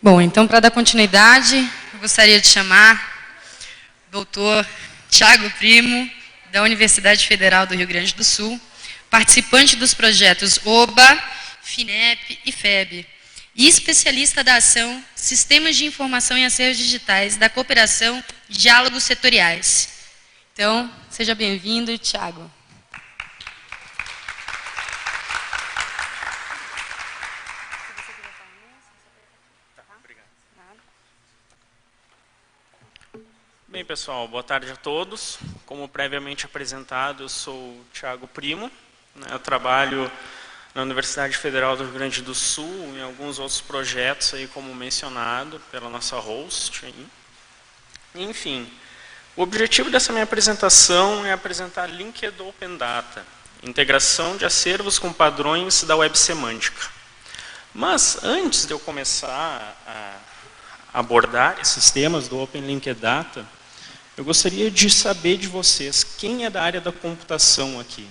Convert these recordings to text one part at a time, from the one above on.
Bom, então, para dar continuidade, eu gostaria de chamar o doutor Thiago Primo, da Universidade Federal do Rio Grande do Sul, participante dos projetos OBA, FINEP e FEB, e especialista da ação Sistemas de Informação e Acervos Digitais da Cooperação Diálogos Setoriais. Então, seja bem-vindo, Thiago. Bem, pessoal, boa tarde a todos. Como previamente apresentado, eu sou o Thiago Primo. Eu trabalho na Universidade Federal do Rio Grande do Sul, em alguns outros projetos, aí, como mencionado pela nossa host. Enfim, o objetivo dessa minha apresentação é apresentar Linked Open Data, integração de acervos com padrões da web semântica. Mas, antes de eu começar a abordar esses temas do Open Linked Data, eu gostaria de saber de vocês, quem é da área da computação aqui?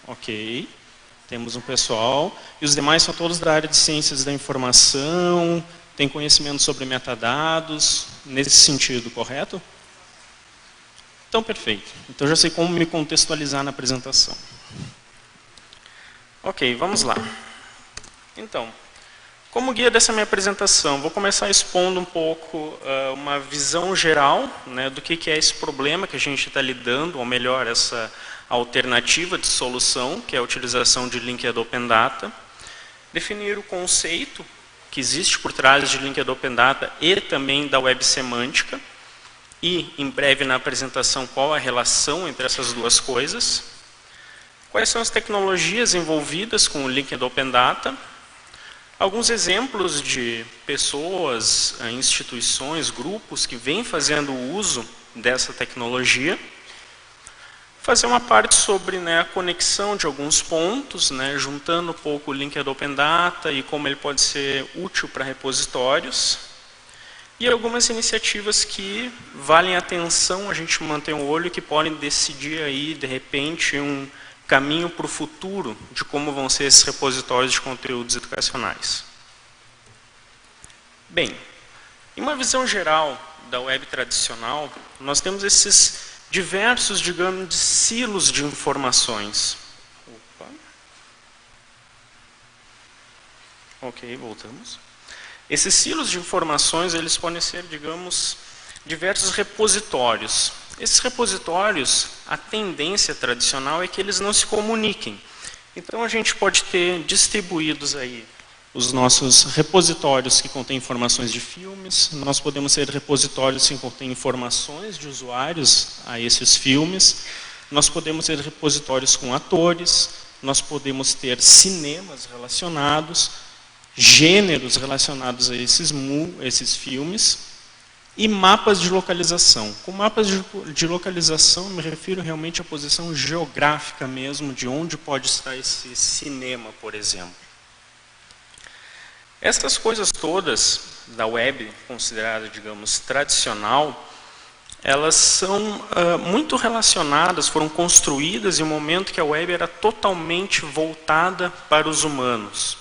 Ok, temos um pessoal. E os demais são todos da área de ciências da informação, têm conhecimento sobre metadados, nesse sentido, correto? Então, perfeito. Então, já sei como me contextualizar na apresentação. Ok, vamos lá. Então, como guia dessa minha apresentação, vou começar expondo um pouco uma visão geral, né, do que é esse problema que a gente está lidando, ou melhor, essa alternativa de solução, que é a utilização de Linked Open Data. Definir o conceito que existe por trás de Linked Open Data e também da web semântica. E, em breve, na apresentação, qual a relação entre essas duas coisas. Quais são as tecnologias envolvidas com o Linked Open Data. Alguns exemplos de pessoas, instituições, grupos que vêm fazendo uso dessa tecnologia. Fazer uma parte sobre, né, a conexão de alguns pontos, né, juntando um pouco o Linked Open Data e como ele pode ser útil para repositórios. E algumas iniciativas que valem a atenção, a gente mantém o olho, que podem decidir aí, de repente, um caminho para o futuro de como vão ser esses repositórios de conteúdos educacionais. Bem, em uma visão geral da web tradicional, nós temos esses diversos, digamos, silos de informações. Opa. Ok, voltamos. Esses silos de informações, eles podem ser, digamos, diversos repositórios. Esses repositórios, a tendência tradicional é que eles não se comuniquem. Então, a gente pode ter distribuídos aí os nossos repositórios que contêm informações de filmes, nós podemos ter repositórios que contêm informações de usuários a esses filmes, nós podemos ter repositórios com atores, nós podemos ter cinemas relacionados, gêneros relacionados a esses filmes, e mapas de localização. Com mapas de localização, me refiro realmente à posição geográfica mesmo, de onde pode estar esse cinema, por exemplo. Essas coisas todas da web, considerada, digamos, tradicional, elas são muito relacionadas, foram construídas em um momento que a web era totalmente voltada para os humanos.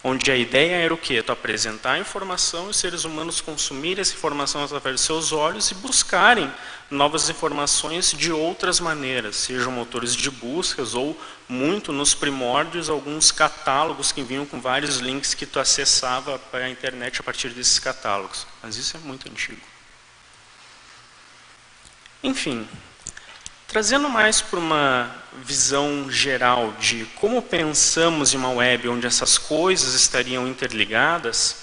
Onde a ideia era o quê? Tu apresentar a informação e os seres humanos consumirem essa informação através dos seus olhos e buscarem novas informações de outras maneiras, sejam motores de buscas ou, muito nos primórdios, alguns catálogos que vinham com vários links que tu acessava para a internet a partir desses catálogos. Mas isso é muito antigo. Enfim, trazendo mais para uma visão geral de como pensamos em uma web onde essas coisas estariam interligadas,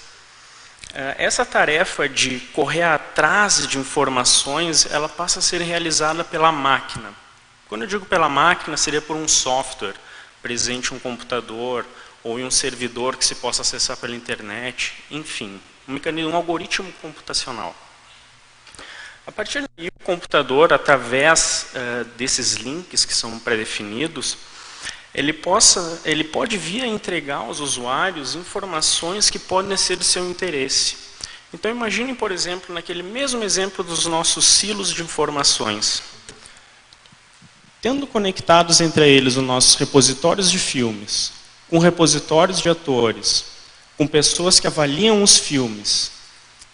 essa tarefa de correr atrás de informações, ela passa a ser realizada pela máquina. Quando eu digo pela máquina, seria por um software presente em um computador ou em um servidor que se possa acessar pela internet, enfim, um algoritmo computacional. A partir daí, o computador, através desses links que são pré-definidos, ele pode vir a entregar aos usuários informações que podem ser de seu interesse. Então, imaginem, por exemplo, naquele mesmo exemplo dos nossos silos de informações. Tendo conectados entre eles os nossos repositórios de filmes, com repositórios de atores, com pessoas que avaliam os filmes,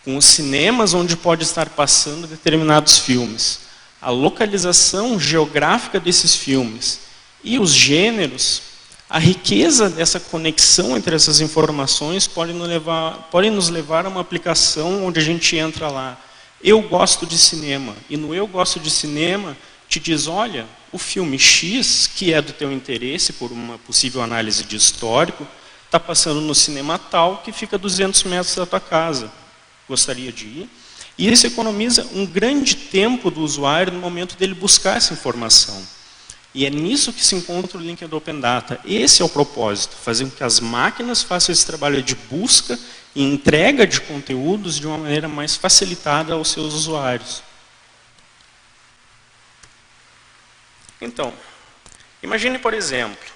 com os cinemas onde pode estar passando determinados filmes, a localização geográfica desses filmes e os gêneros, a riqueza dessa conexão entre essas informações pode nos levar a uma aplicação onde a gente entra lá. Eu gosto de cinema, e no eu gosto de cinema te diz, olha, o filme X, que é do teu interesse por uma possível análise de histórico, está passando no cinema tal, que fica a 200 metros da tua casa. Gostaria de ir? E isso economiza um grande tempo do usuário no momento dele buscar essa informação. E é nisso que se encontra o link do Open Data. Esse é o propósito, fazer com que as máquinas façam esse trabalho de busca e entrega de conteúdos de uma maneira mais facilitada aos seus usuários. Então, imagine, por exemplo,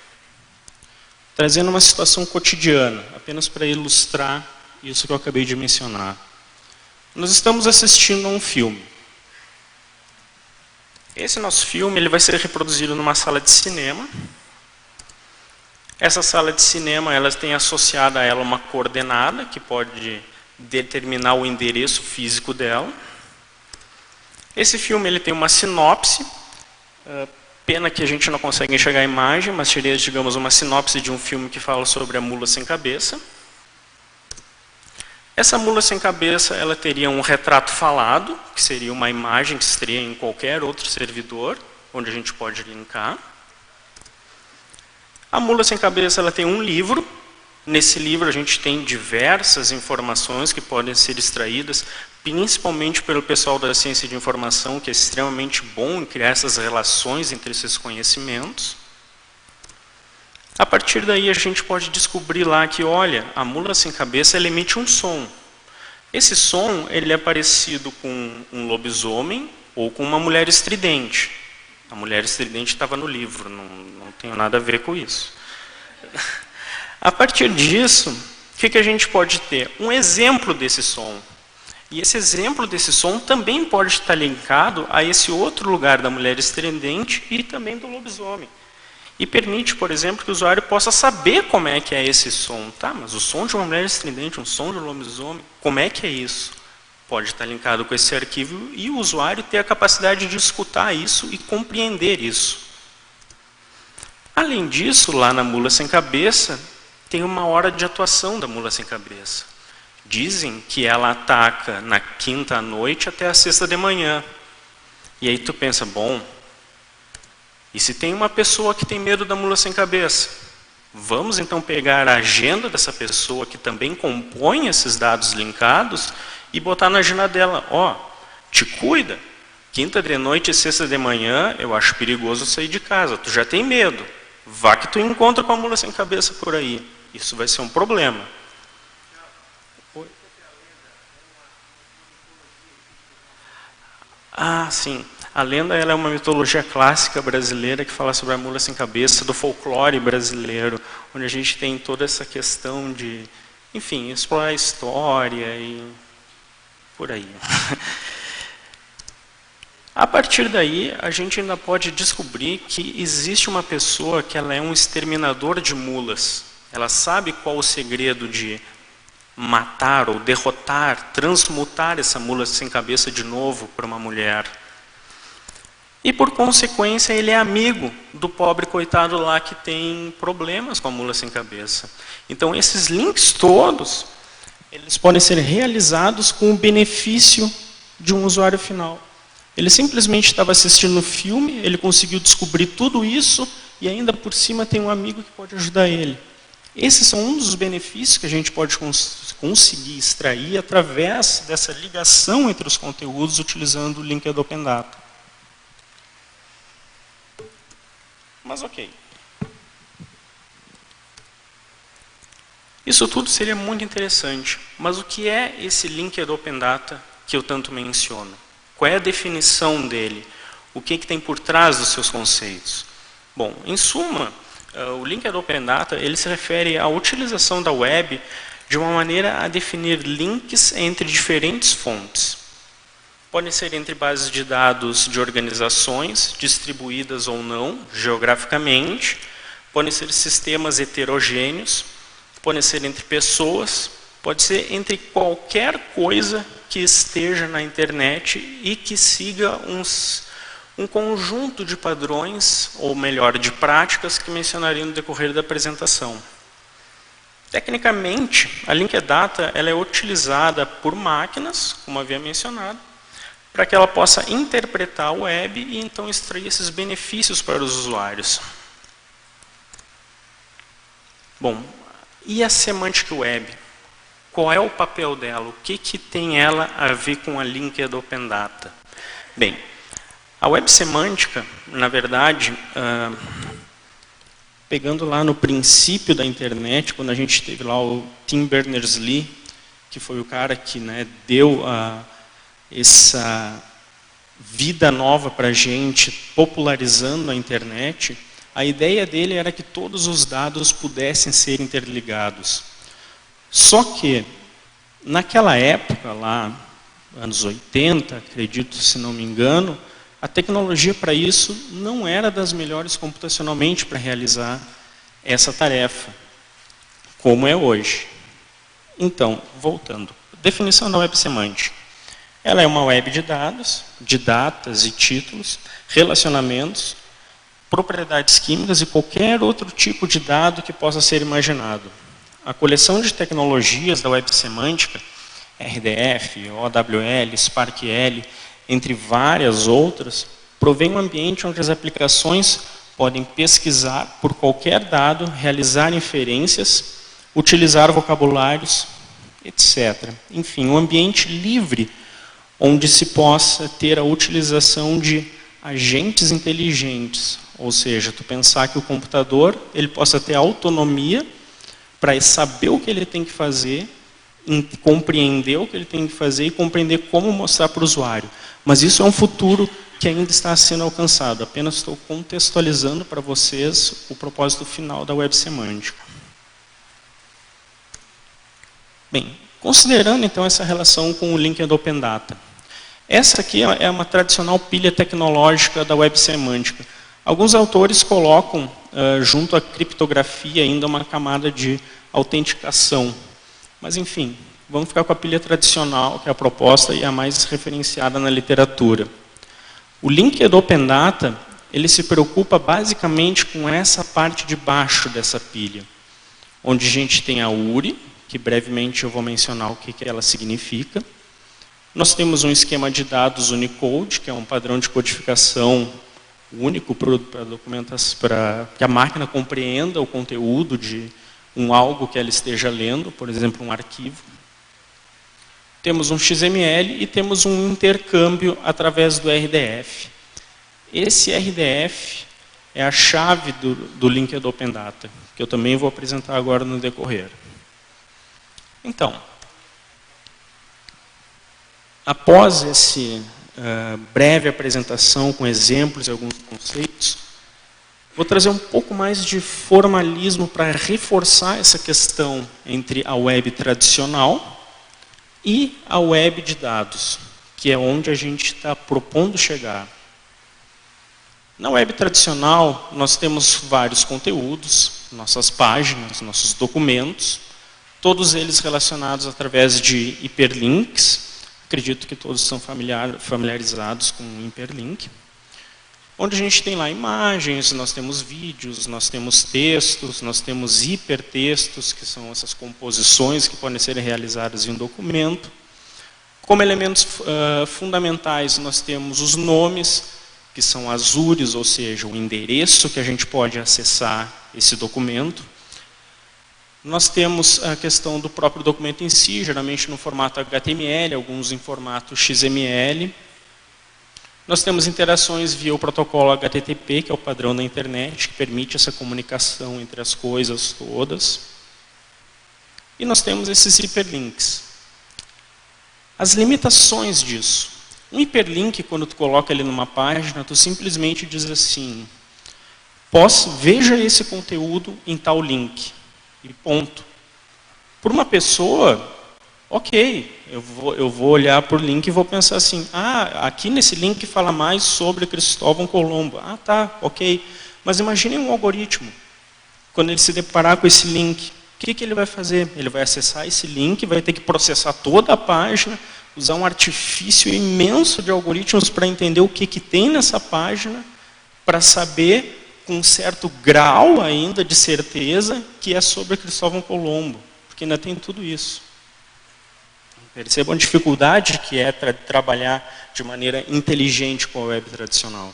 trazendo uma situação cotidiana, apenas para ilustrar isso que eu acabei de mencionar. Nós estamos assistindo a um filme. Esse nosso filme ele vai ser reproduzido numa sala de cinema. Essa sala de cinema ela tem associada a ela uma coordenada que pode determinar o endereço físico dela. Esse filme ele tem uma sinopse, pena que a gente não consegue enxergar a imagem, mas seria, digamos, uma sinopse de um filme que fala sobre a mula sem cabeça. Essa mula sem cabeça, ela teria um retrato falado, que seria uma imagem que estaria em qualquer outro servidor, onde a gente pode linkar. A mula sem cabeça, ela tem um livro. Nesse livro a gente tem diversas informações que podem ser extraídas, principalmente pelo pessoal da ciência de informação, que é extremamente bom em criar essas relações entre esses conhecimentos. A partir daí a gente pode descobrir lá que, olha, a mula sem cabeça ela emite um som. Esse som ele é parecido com um lobisomem ou com uma mulher estridente. A mulher estridente estava no livro, não tem nada a ver com isso. A partir disso, o que a gente pode ter? Um exemplo desse som. E esse exemplo desse som também pode estar linkado a esse outro lugar da mulher estridente e também do lobisomem. E permite, por exemplo, que o usuário possa saber como é que é esse som. Tá, mas o som de uma mulher estridente, um som de um lobisomem, como é que é isso? Pode estar linkado com esse arquivo e o usuário ter a capacidade de escutar isso e compreender isso. Além disso, lá na mula sem cabeça, tem uma hora de atuação da mula sem cabeça. Dizem que ela ataca na quinta à noite até a sexta de manhã. E aí tu pensa, bom, e se tem uma pessoa que tem medo da mula sem cabeça? Vamos então pegar a agenda dessa pessoa que também compõe esses dados linkados e botar na agenda dela, ó, te cuida, quinta de noite e sexta de manhã eu acho perigoso sair de casa, tu já tem medo, vá que tu encontra com a mula sem cabeça por aí, isso vai ser um problema. Ah, sim. A lenda ela é uma mitologia clássica brasileira que fala sobre a mula sem cabeça, do folclore brasileiro, onde a gente tem toda essa questão de, enfim, explorar a história e por aí. A partir daí, a gente ainda pode descobrir que existe uma pessoa que ela é um exterminador de mulas. Ela sabe qual o segredo de matar ou derrotar, transmutar essa mula sem cabeça de novo para uma mulher. E, por consequência, ele é amigo do pobre coitado lá que tem problemas com a mula sem cabeça. Então, esses links todos, eles podem ser realizados com o benefício de um usuário final. Ele simplesmente estava assistindo o filme, ele conseguiu descobrir tudo isso e ainda por cima tem um amigo que pode ajudar ele. Esses são um dos benefícios que a gente pode conseguir extrair através dessa ligação entre os conteúdos utilizando o link do Open Data. Mas ok. Isso tudo seria muito interessante, mas o que é esse link do Open Data que eu tanto menciono? Qual é a definição dele? O que tem por trás dos seus conceitos? Bom, em suma, o link do Open Data ele se refere à utilização da web de uma maneira a definir links entre diferentes fontes. Podem ser entre bases de dados de organizações, distribuídas ou não, geograficamente. Podem ser sistemas heterogêneos. pode ser entre pessoas, pode ser entre qualquer coisa que esteja na internet e que siga um conjunto de padrões, ou melhor, de práticas que mencionaria no decorrer da apresentação. Tecnicamente, a Linked Data ela é utilizada por máquinas, como havia mencionado, para que ela possa interpretar a web e então extrair esses benefícios para os usuários. Bom, e a Semantic Web? Qual é o papel dela? O que tem ela a ver com a Linked Open Data? Bem, a web semântica, na verdade, pegando lá no princípio da internet, quando a gente teve lá o Tim Berners-Lee, que foi o cara que deu essa vida nova para a gente, popularizando a internet, a ideia dele era que todos os dados pudessem ser interligados. Só que, naquela época, lá, anos 80, acredito, se não me engano, a tecnologia para isso não era das melhores computacionalmente para realizar essa tarefa, como é hoje. Então, voltando. Definição da web semântica. Ela é uma web de dados, de datas e títulos, relacionamentos, propriedades químicas e qualquer outro tipo de dado que possa ser imaginado. A coleção de tecnologias da web semântica, RDF, OWL, SparkL, entre várias outras, provém um ambiente onde as aplicações podem pesquisar por qualquer dado, realizar inferências, utilizar vocabulários, etc. Enfim, um ambiente livre onde se possa ter a utilização de agentes inteligentes, ou seja, tu pensar que o computador ele possa ter autonomia para saber o que ele tem que fazer, compreender o que ele tem que fazer e compreender como mostrar para o usuário. Mas isso é um futuro que ainda está sendo alcançado. Apenas estou contextualizando para vocês o propósito final da web semântica. Bem, considerando então essa relação com o Linked Open Data. Essa aqui é uma tradicional pilha tecnológica da web semântica. Alguns autores colocam junto à criptografia ainda uma camada de autenticação. Mas enfim, vamos ficar com a pilha tradicional, que é a proposta e a mais referenciada na literatura. O Linked Open Data, ele se preocupa basicamente com essa parte de baixo dessa pilha, onde a gente tem a URI, que brevemente eu vou mencionar o que ela significa. Nós temos um esquema de dados Unicode, que é um padrão de codificação único para documentos, para que a máquina compreenda o conteúdo de algo que ela esteja lendo, por exemplo, um arquivo. Temos um XML e temos um intercâmbio através do RDF. Esse RDF é a chave do Linked Open Data, que eu também vou apresentar agora no decorrer. Então, após essa breve apresentação com exemplos e alguns conceitos, vou trazer um pouco mais de formalismo para reforçar essa questão entre a web tradicional e a web de dados, que é onde a gente está propondo chegar. Na web tradicional, nós temos vários conteúdos, nossas páginas, nossos documentos, todos eles relacionados através de hiperlinks. Acredito que todos são familiarizados com o hiperlink. Onde a gente tem lá imagens, nós temos vídeos, nós temos textos, nós temos hipertextos, que são essas composições que podem ser realizadas em um documento. Como elementos fundamentais, nós temos os nomes, que são as URIs, ou seja, o endereço que a gente pode acessar esse documento. Nós temos a questão do próprio documento em si, geralmente no formato HTML, alguns em formato XML. Nós temos interações via o protocolo HTTP, que é o padrão da internet, que permite essa comunicação entre as coisas todas. E nós temos esses hiperlinks. As limitações disso. Um hiperlink, quando tu coloca ele numa página, tu simplesmente diz assim, veja esse conteúdo em tal link. E ponto. Por uma pessoa, ok, eu vou olhar para o link e vou pensar assim, aqui nesse link fala mais sobre Cristóvão Colombo. Tá, ok. Mas imagine um algoritmo, quando ele se deparar com esse link, que ele vai fazer? Ele vai acessar esse link, vai ter que processar toda a página, usar um artifício imenso de algoritmos para entender o que tem nessa página, para saber, com um certo grau ainda de certeza, que é sobre Cristóvão Colombo, porque ainda tem tudo isso. Percebam a dificuldade que é trabalhar de maneira inteligente com a web tradicional.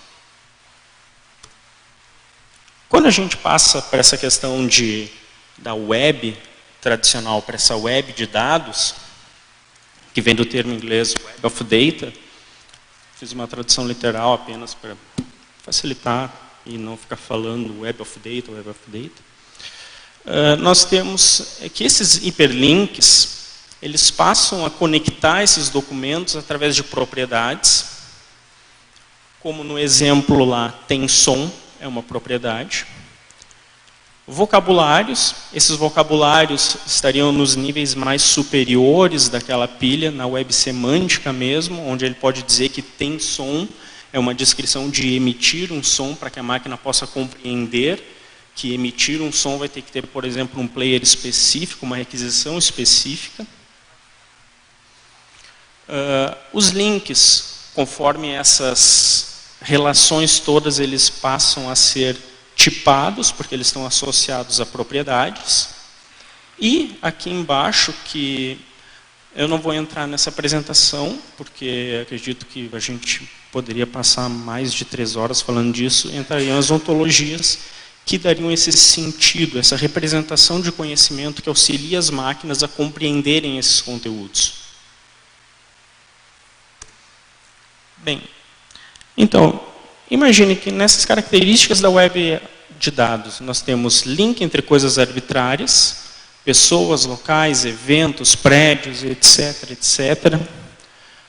Quando a gente passa para essa questão da web tradicional para essa web de dados, que vem do termo inglês Web of Data, fiz uma tradução literal apenas para facilitar e não ficar falando Web of Data, nós temos que esses hiperlinks, eles passam a conectar esses documentos através de propriedades, como no exemplo lá, tem som, é uma propriedade. Vocabulários, esses vocabulários estariam nos níveis mais superiores daquela pilha, na web semântica mesmo, onde ele pode dizer que tem som, é uma descrição de emitir um som para que a máquina possa compreender que emitir um som vai ter que ter, por exemplo, um player específico, uma requisição específica. Os links, conforme essas relações todas, eles passam a ser tipados, porque eles estão associados a propriedades. E aqui embaixo, que eu não vou entrar nessa apresentação, porque acredito que a gente poderia passar mais de 3 horas falando disso, entrariam as ontologias que dariam esse sentido, essa representação de conhecimento que auxilia as máquinas a compreenderem esses conteúdos. Bem, então, imagine que nessas características da web de dados, nós temos link entre coisas arbitrárias, pessoas, locais, eventos, prédios, etc, etc.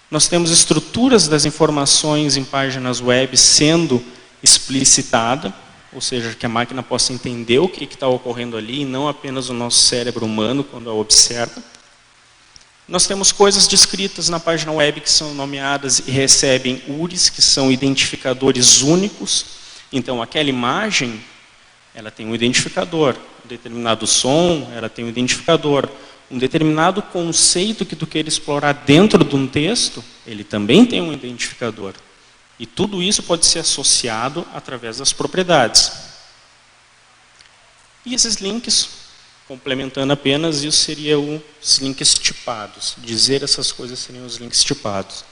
Nós temos estruturas das informações em páginas web sendo explicitada, ou seja, que a máquina possa entender o que está ocorrendo ali, e não apenas o nosso cérebro humano quando a observa. Nós temos coisas descritas na página web que são nomeadas e recebem URIs, que são identificadores únicos. Então, aquela imagem, ela tem um identificador. Um determinado som, ela tem um identificador. Um determinado conceito que tu queira explorar dentro de um texto, ele também tem um identificador. E tudo isso pode ser associado através das propriedades. E esses links, complementando apenas, isso seriam os links tipados. Dizer essas coisas seriam os links tipados.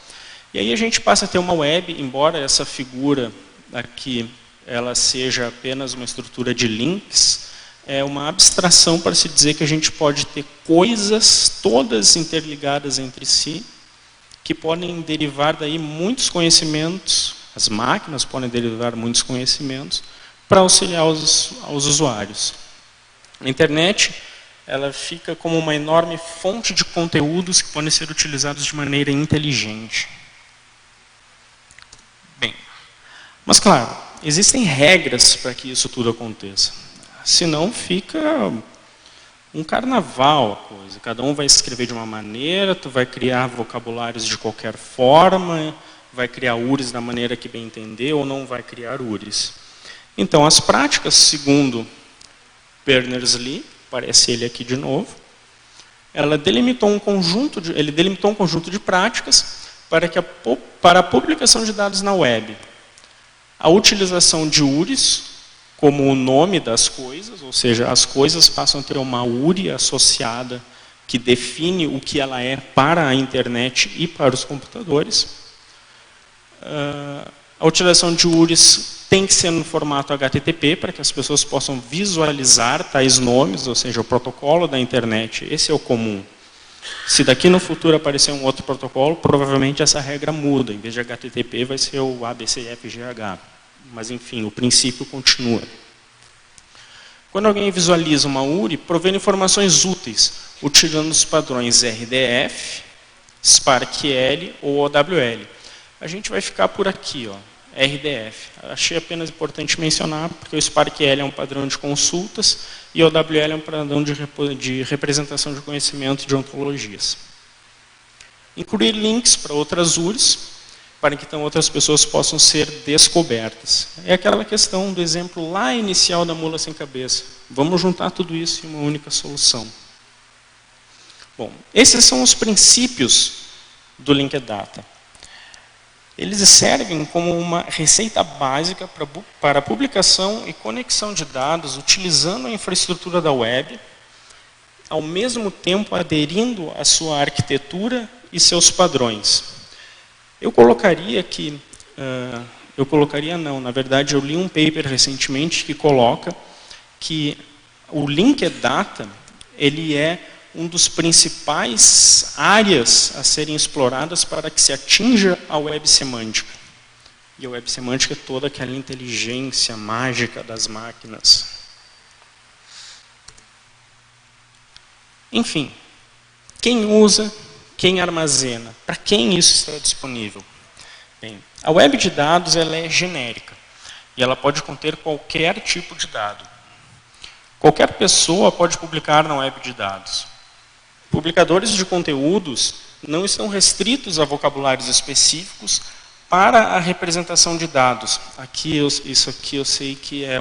E aí a gente passa a ter uma web, embora essa figura aqui ela seja apenas uma estrutura de links, é uma abstração para se dizer que a gente pode ter coisas todas interligadas entre si, que podem derivar daí muitos conhecimentos, as máquinas podem derivar muitos conhecimentos, para auxiliar aos usuários. A internet, ela fica como uma enorme fonte de conteúdos que podem ser utilizados de maneira inteligente. Bem, mas claro, existem regras para que isso tudo aconteça. Senão fica um carnaval a coisa. Cada um vai escrever de uma maneira, tu vai criar vocabulários de qualquer forma, vai criar URIs da maneira que bem entender, ou não vai criar URIs. Então, as práticas, segundo Berners-Lee, aparece ele aqui de novo, ele delimitou um conjunto de práticas para a publicação de dados na web. A utilização de URIs como o nome das coisas, ou seja, as coisas passam a ter uma URI associada que define o que ela é para a internet e para os computadores. A utilização de URIs tem que ser no formato HTTP para que as pessoas possam visualizar tais nomes, ou seja, o protocolo da internet. Esse é o comum. Se daqui no futuro aparecer um outro protocolo, provavelmente essa regra muda. Em vez de HTTP vai ser o ABCFGH. Mas, enfim, o princípio continua. Quando alguém visualiza uma URI, provendo informações úteis, utilizando os padrões RDF, SPARQL ou OWL. A gente vai ficar por aqui, ó, RDF. Achei apenas importante mencionar, porque o SPARQL é um padrão de consultas e o OWL é um padrão de representação de conhecimento de ontologias. Incluir links para outras URIs. para que então outras pessoas possam ser descobertas. É aquela questão do exemplo lá inicial da mula sem cabeça. Vamos juntar tudo isso em uma única solução. Bom, esses são os princípios do Linked Data. Eles servem como uma receita básica para a publicação e conexão de dados utilizando a infraestrutura da web, ao mesmo tempo aderindo à sua arquitetura e seus padrões. Eu colocaria não, na verdade eu li um paper recentemente que coloca que o Linked Data, ele é um dos principais áreas a serem exploradas para que se atinja a web semântica. E a web semântica é toda aquela inteligência mágica das máquinas. Enfim, quem usa, quem armazena, para quem isso está disponível? Bem, a web de dados ela é genérica e ela pode conter qualquer tipo de dado. Qualquer pessoa pode publicar na web de dados. Publicadores de conteúdos não estão restritos a vocabulários específicos para a representação de dados. Isso aqui eu sei que é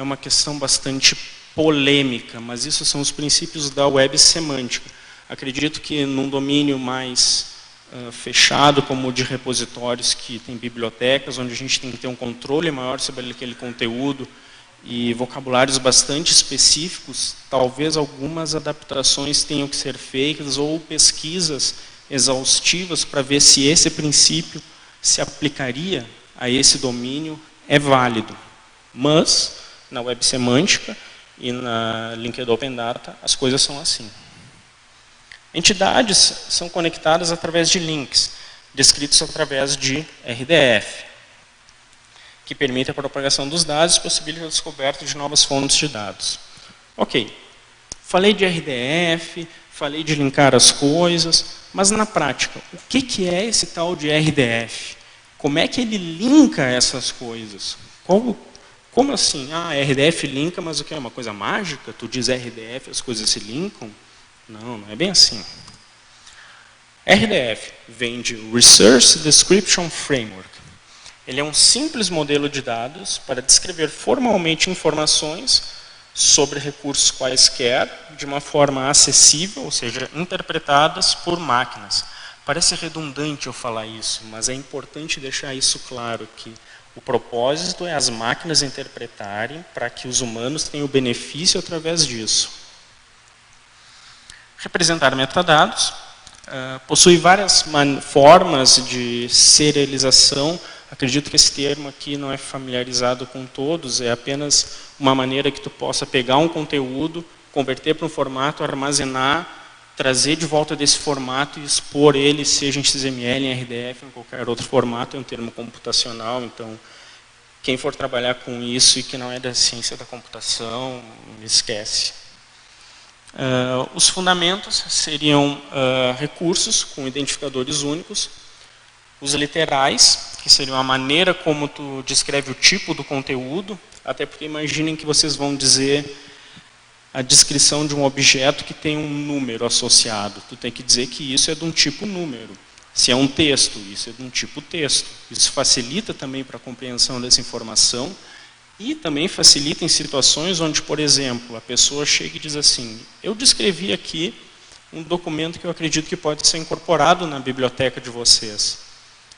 uma questão bastante polêmica, mas isso são os princípios da web semântica. Acredito que num domínio mais fechado, como o de repositórios, que tem bibliotecas, onde a gente tem que ter um controle maior sobre aquele conteúdo, e vocabulários bastante específicos, talvez algumas adaptações tenham que ser feitas ou pesquisas exaustivas para ver se esse princípio se aplicaria a esse domínio é válido. Mas, na web semântica e na Linked Open Data, as coisas são assim. Entidades são conectadas através de links, descritos através de RDF, que permite a propagação dos dados e possibilita a descoberta de novas fontes de dados. Ok, falei de RDF, falei de linkar as coisas, mas na prática, o que é esse tal de RDF? Como é que ele linka essas coisas? Como assim? RDF linka, mas o que é uma coisa mágica? Tu diz RDF, as coisas se linkam? Não é bem assim. RDF vem de Resource Description Framework. Ele é um simples modelo de dados para descrever formalmente informações sobre recursos quaisquer de uma forma acessível, ou seja, interpretadas por máquinas. Parece redundante eu falar isso, mas é importante deixar isso claro, que o propósito é as máquinas interpretarem para que os humanos tenham benefício através disso. Representar metadados. Possui várias formas de serialização. Acredito que esse termo aqui não é familiarizado com todos, é apenas uma maneira que tu possa pegar um conteúdo, converter para um formato, armazenar, trazer de volta desse formato e expor ele, seja em XML, em RDF, em qualquer outro formato. É um termo computacional, então quem for trabalhar com isso e que não é da ciência da computação, esquece. Os fundamentos seriam recursos com identificadores únicos, os literais, que seriam a maneira como tu descreve o tipo do conteúdo, até porque imaginem que vocês vão dizer a descrição de um objeto que tem um número associado. Tu tem que dizer que isso é de um tipo número. Se é um texto, isso é de um tipo texto. Isso facilita também para a compreensão dessa informação e também facilita em situações onde, por exemplo, a pessoa chega e diz assim: eu descrevi aqui um documento que eu acredito que pode ser incorporado na biblioteca de vocês.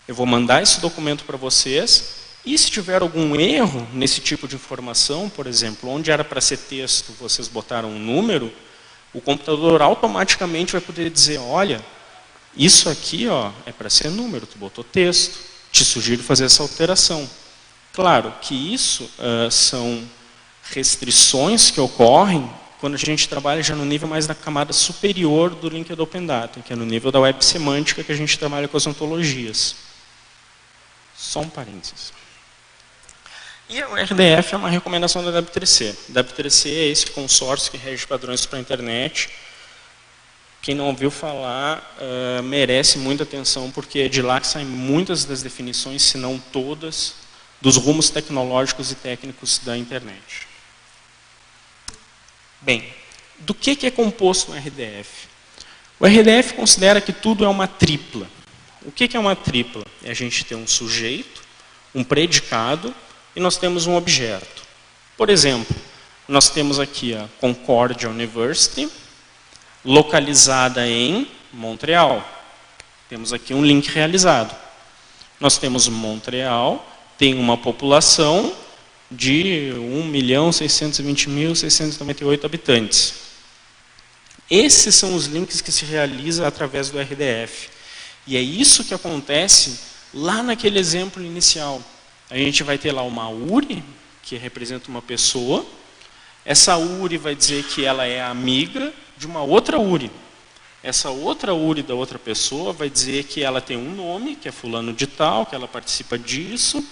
Eu vou mandar esse documento para vocês e se tiver algum erro nesse tipo de informação, por exemplo, onde era para ser texto, vocês botaram um número, o computador automaticamente vai poder dizer: olha, isso aqui é para ser número, tu botou texto, te sugiro fazer essa alteração. Claro que isso são restrições que ocorrem quando a gente trabalha já no nível mais da camada superior do Linked Open Data, que é no nível da web semântica, que a gente trabalha com as ontologias. Só um parênteses. E o RDF é uma recomendação da W3C. W3C é esse consórcio que rege padrões para a internet. Quem não ouviu falar merece muita atenção, porque é de lá que saem muitas das definições, se não todas, dos rumos tecnológicos e técnicos da internet. Bem, do que é composto o RDF? O RDF considera que tudo é uma tripla. O que é uma tripla? É a gente ter um sujeito, um predicado e nós temos um objeto. Por exemplo, nós temos aqui a Concordia University, localizada em Montreal. Temos aqui um link realizado. Nós temos Montreal, tem uma população de 1.620.698 habitantes. Esses são os links que se realizam através do RDF. E é isso que acontece lá naquele exemplo inicial. A gente vai ter lá uma URI, que representa uma pessoa. Essa URI vai dizer que ela é amiga de uma outra URI. Essa outra URI da outra pessoa vai dizer que ela tem um nome, que é fulano de tal, que ela participa disso.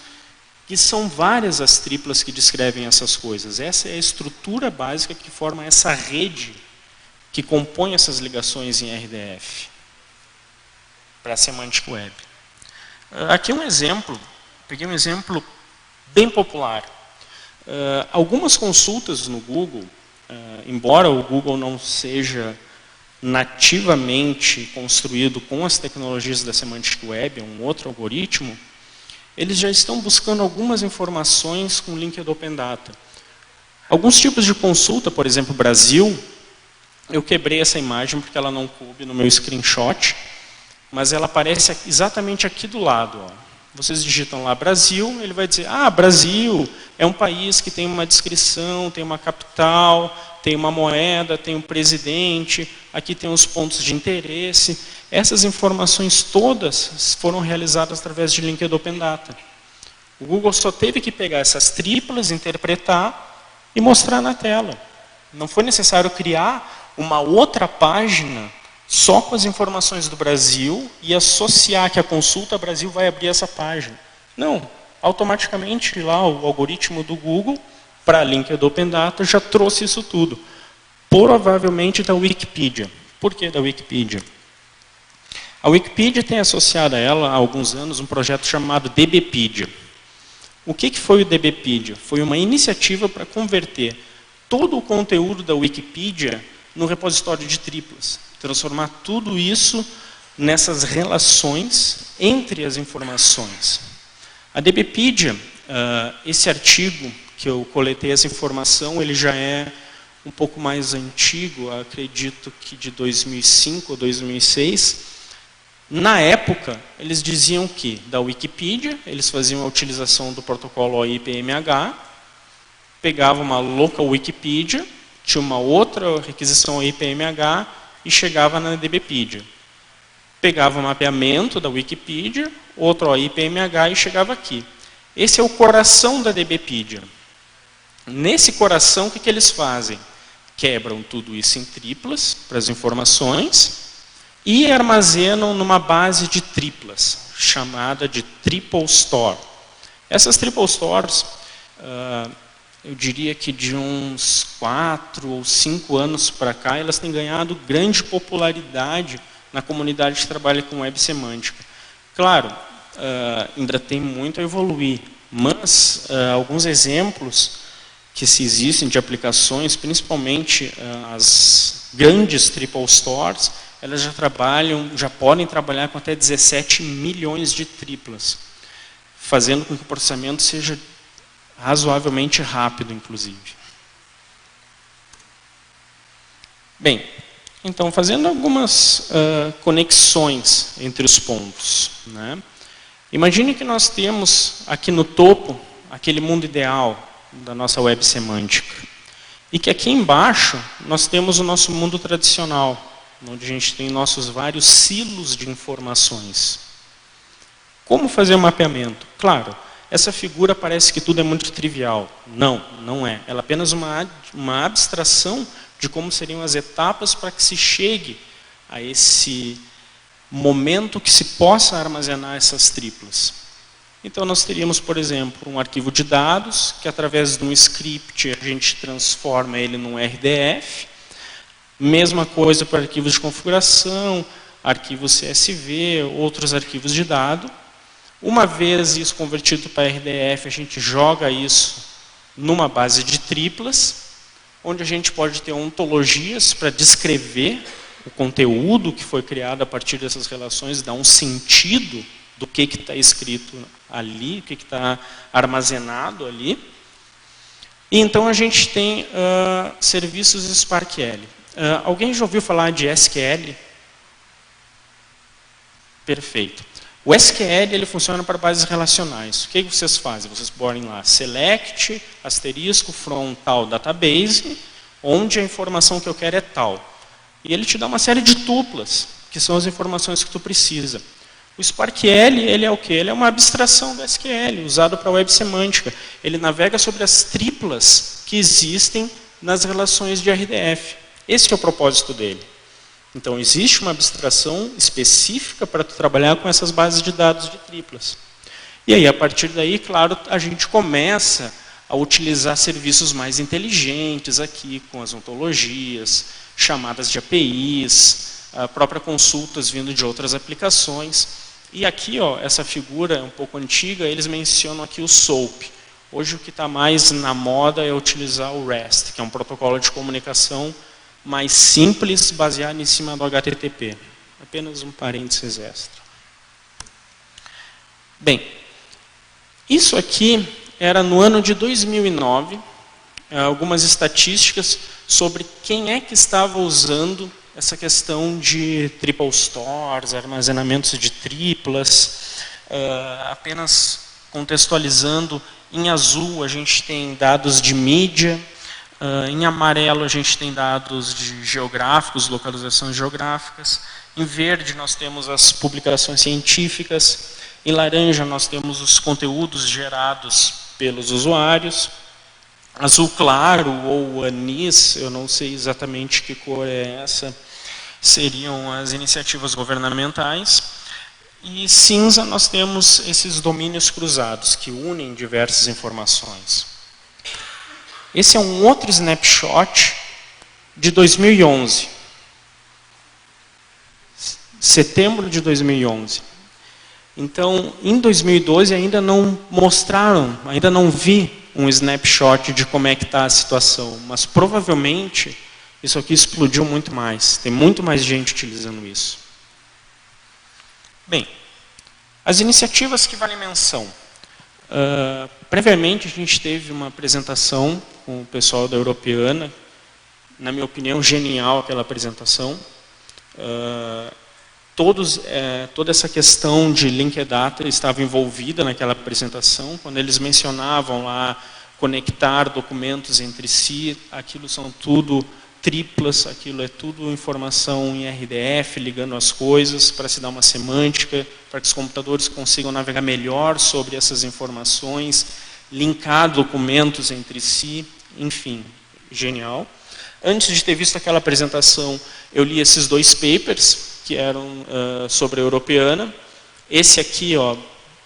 E são várias as triplas que descrevem essas coisas. Essa é a estrutura básica que forma essa rede que compõe essas ligações em RDF para a Semantic Web. Aqui um exemplo, peguei um exemplo bem popular. Algumas consultas no Google, embora o Google não seja nativamente construído com as tecnologias da Semantic Web, é um outro algoritmo, eles já estão buscando algumas informações com o link do Open Data. Alguns tipos de consulta, por exemplo, Brasil, eu quebrei essa imagem porque ela não coube no meu screenshot, mas ela aparece exatamente aqui do lado. Ó. Vocês digitam lá Brasil, ele vai dizer, Brasil é um país que tem uma descrição, tem uma capital, tem uma moeda, tem um presidente, aqui tem os pontos de interesse. Essas informações todas foram realizadas através de link do Open Data. O Google só teve que pegar essas triplas, interpretar e mostrar na tela. Não foi necessário criar uma outra página só com as informações do Brasil e associar que a consulta Brasil vai abrir essa página. Não, automaticamente lá o algoritmo do Google, para link do Open Data, já trouxe isso tudo. Provavelmente da Wikipedia. Por que da Wikipedia? A Wikipedia tem associado a ela, há alguns anos, um projeto chamado DBpedia. O que foi o DBpedia? Foi uma iniciativa para converter todo o conteúdo da Wikipedia no repositório de triplas. Transformar tudo isso nessas relações entre as informações. A DBpedia, esse artigo que eu coletei essa informação, ele já é um pouco mais antigo, acredito que de 2005 ou 2006. Na época, eles diziam que, da Wikipedia, eles faziam a utilização do protocolo OIPMH, pegavam uma local Wikipedia, tinha uma outra requisição OIPMH e chegava na DBpedia. Pegava o mapeamento da Wikipedia, outro OIPMH e chegava aqui. Esse é o coração da DBpedia. Nesse coração, o que eles fazem? Quebram tudo isso em triplas, para as informações, e armazenam numa base de triplas, chamada de Triple Store. Essas Triple Stores, eu diria que de uns 4 ou 5 anos para cá, elas têm ganhado grande popularidade na comunidade que trabalha com web semântica. Claro, ainda tem muito a evoluir, mas alguns exemplos que se existem de aplicações, principalmente as grandes Triple Stores, elas já podem trabalhar com até 17 milhões de triplas, fazendo com que o processamento seja razoavelmente rápido, inclusive. Bem, então, fazendo algumas conexões entre os pontos. Né? Imagine que nós temos aqui no topo aquele mundo ideal da nossa web semântica. E que aqui embaixo nós temos o nosso mundo tradicional, onde a gente tem nossos vários silos de informações. Como fazer o mapeamento? Claro, essa figura parece que tudo é muito trivial. Não, não é. Ela é apenas uma abstração de como seriam as etapas para que se chegue a esse momento que se possa armazenar essas triplas. Então, nós teríamos, por exemplo, um arquivo de dados, que através de um script a gente transforma ele num RDF. Mesma coisa para arquivos de configuração, arquivos CSV, outros arquivos de dado. Uma vez isso convertido para RDF, a gente joga isso numa base de triplas, onde a gente pode ter ontologias para descrever o conteúdo que foi criado a partir dessas relações dá um sentido do que está escrito ali, o que está armazenado ali. E então a gente tem serviços SparkL. Alguém já ouviu falar de SQL? Perfeito. O SQL ele funciona para bases relacionais. O que vocês fazem? Vocês podem lá select, asterisco, from tal database, onde a informação que eu quero é tal. E ele te dá uma série de tuplas, que são as informações que tu precisa. O SparkL, ele é o quê? Ele é uma abstração do SQL, usado para web semântica. Ele navega sobre as triplas que existem nas relações de RDF. Esse é o propósito dele. Então, existe uma abstração específica para tu trabalhar com essas bases de dados de triplas. E aí, a partir daí, claro, a gente começa a utilizar serviços mais inteligentes aqui, com as ontologias, chamadas de APIs, própria consultas vindo de outras aplicações. E aqui, ó, essa figura um pouco antiga, eles mencionam aqui o SOAP. Hoje o que está mais na moda é utilizar o REST, que é um protocolo de comunicação mais simples, baseado em cima do HTTP. Apenas um parênteses extra. Bem, isso aqui era no ano de 2009, algumas estatísticas sobre quem é que estava usando essa questão de triple stores, armazenamentos de triplas. Apenas contextualizando, em azul a gente tem dados de mídia, em amarelo a gente tem dados de geográficos, localizações geográficas, em verde nós temos as publicações científicas, em laranja nós temos os conteúdos gerados pelos usuários, azul claro ou anis, eu não sei exatamente que cor é essa, seriam as iniciativas governamentais. E cinza nós temos esses domínios cruzados, que unem diversas informações. Esse é um outro snapshot de 2011. Setembro de 2011. Então, em 2012 ainda não mostraram, ainda não vi um snapshot de como é que está a situação, mas provavelmente isso aqui explodiu muito mais. Tem muito mais gente utilizando isso. Bem, as iniciativas que valem menção. Previamente a gente teve uma apresentação com o pessoal da Europeana, na minha opinião genial aquela apresentação. Toda essa questão de linked data estava envolvida naquela apresentação, quando eles mencionavam lá conectar documentos entre si, aquilo são tudo triplas, aquilo é tudo informação em RDF, ligando as coisas para se dar uma semântica, para que os computadores consigam navegar melhor sobre essas informações, linkar documentos entre si, enfim, genial. Antes de ter visto aquela apresentação, eu li esses dois papers, que eram sobre a Europeana. Esse aqui, ó,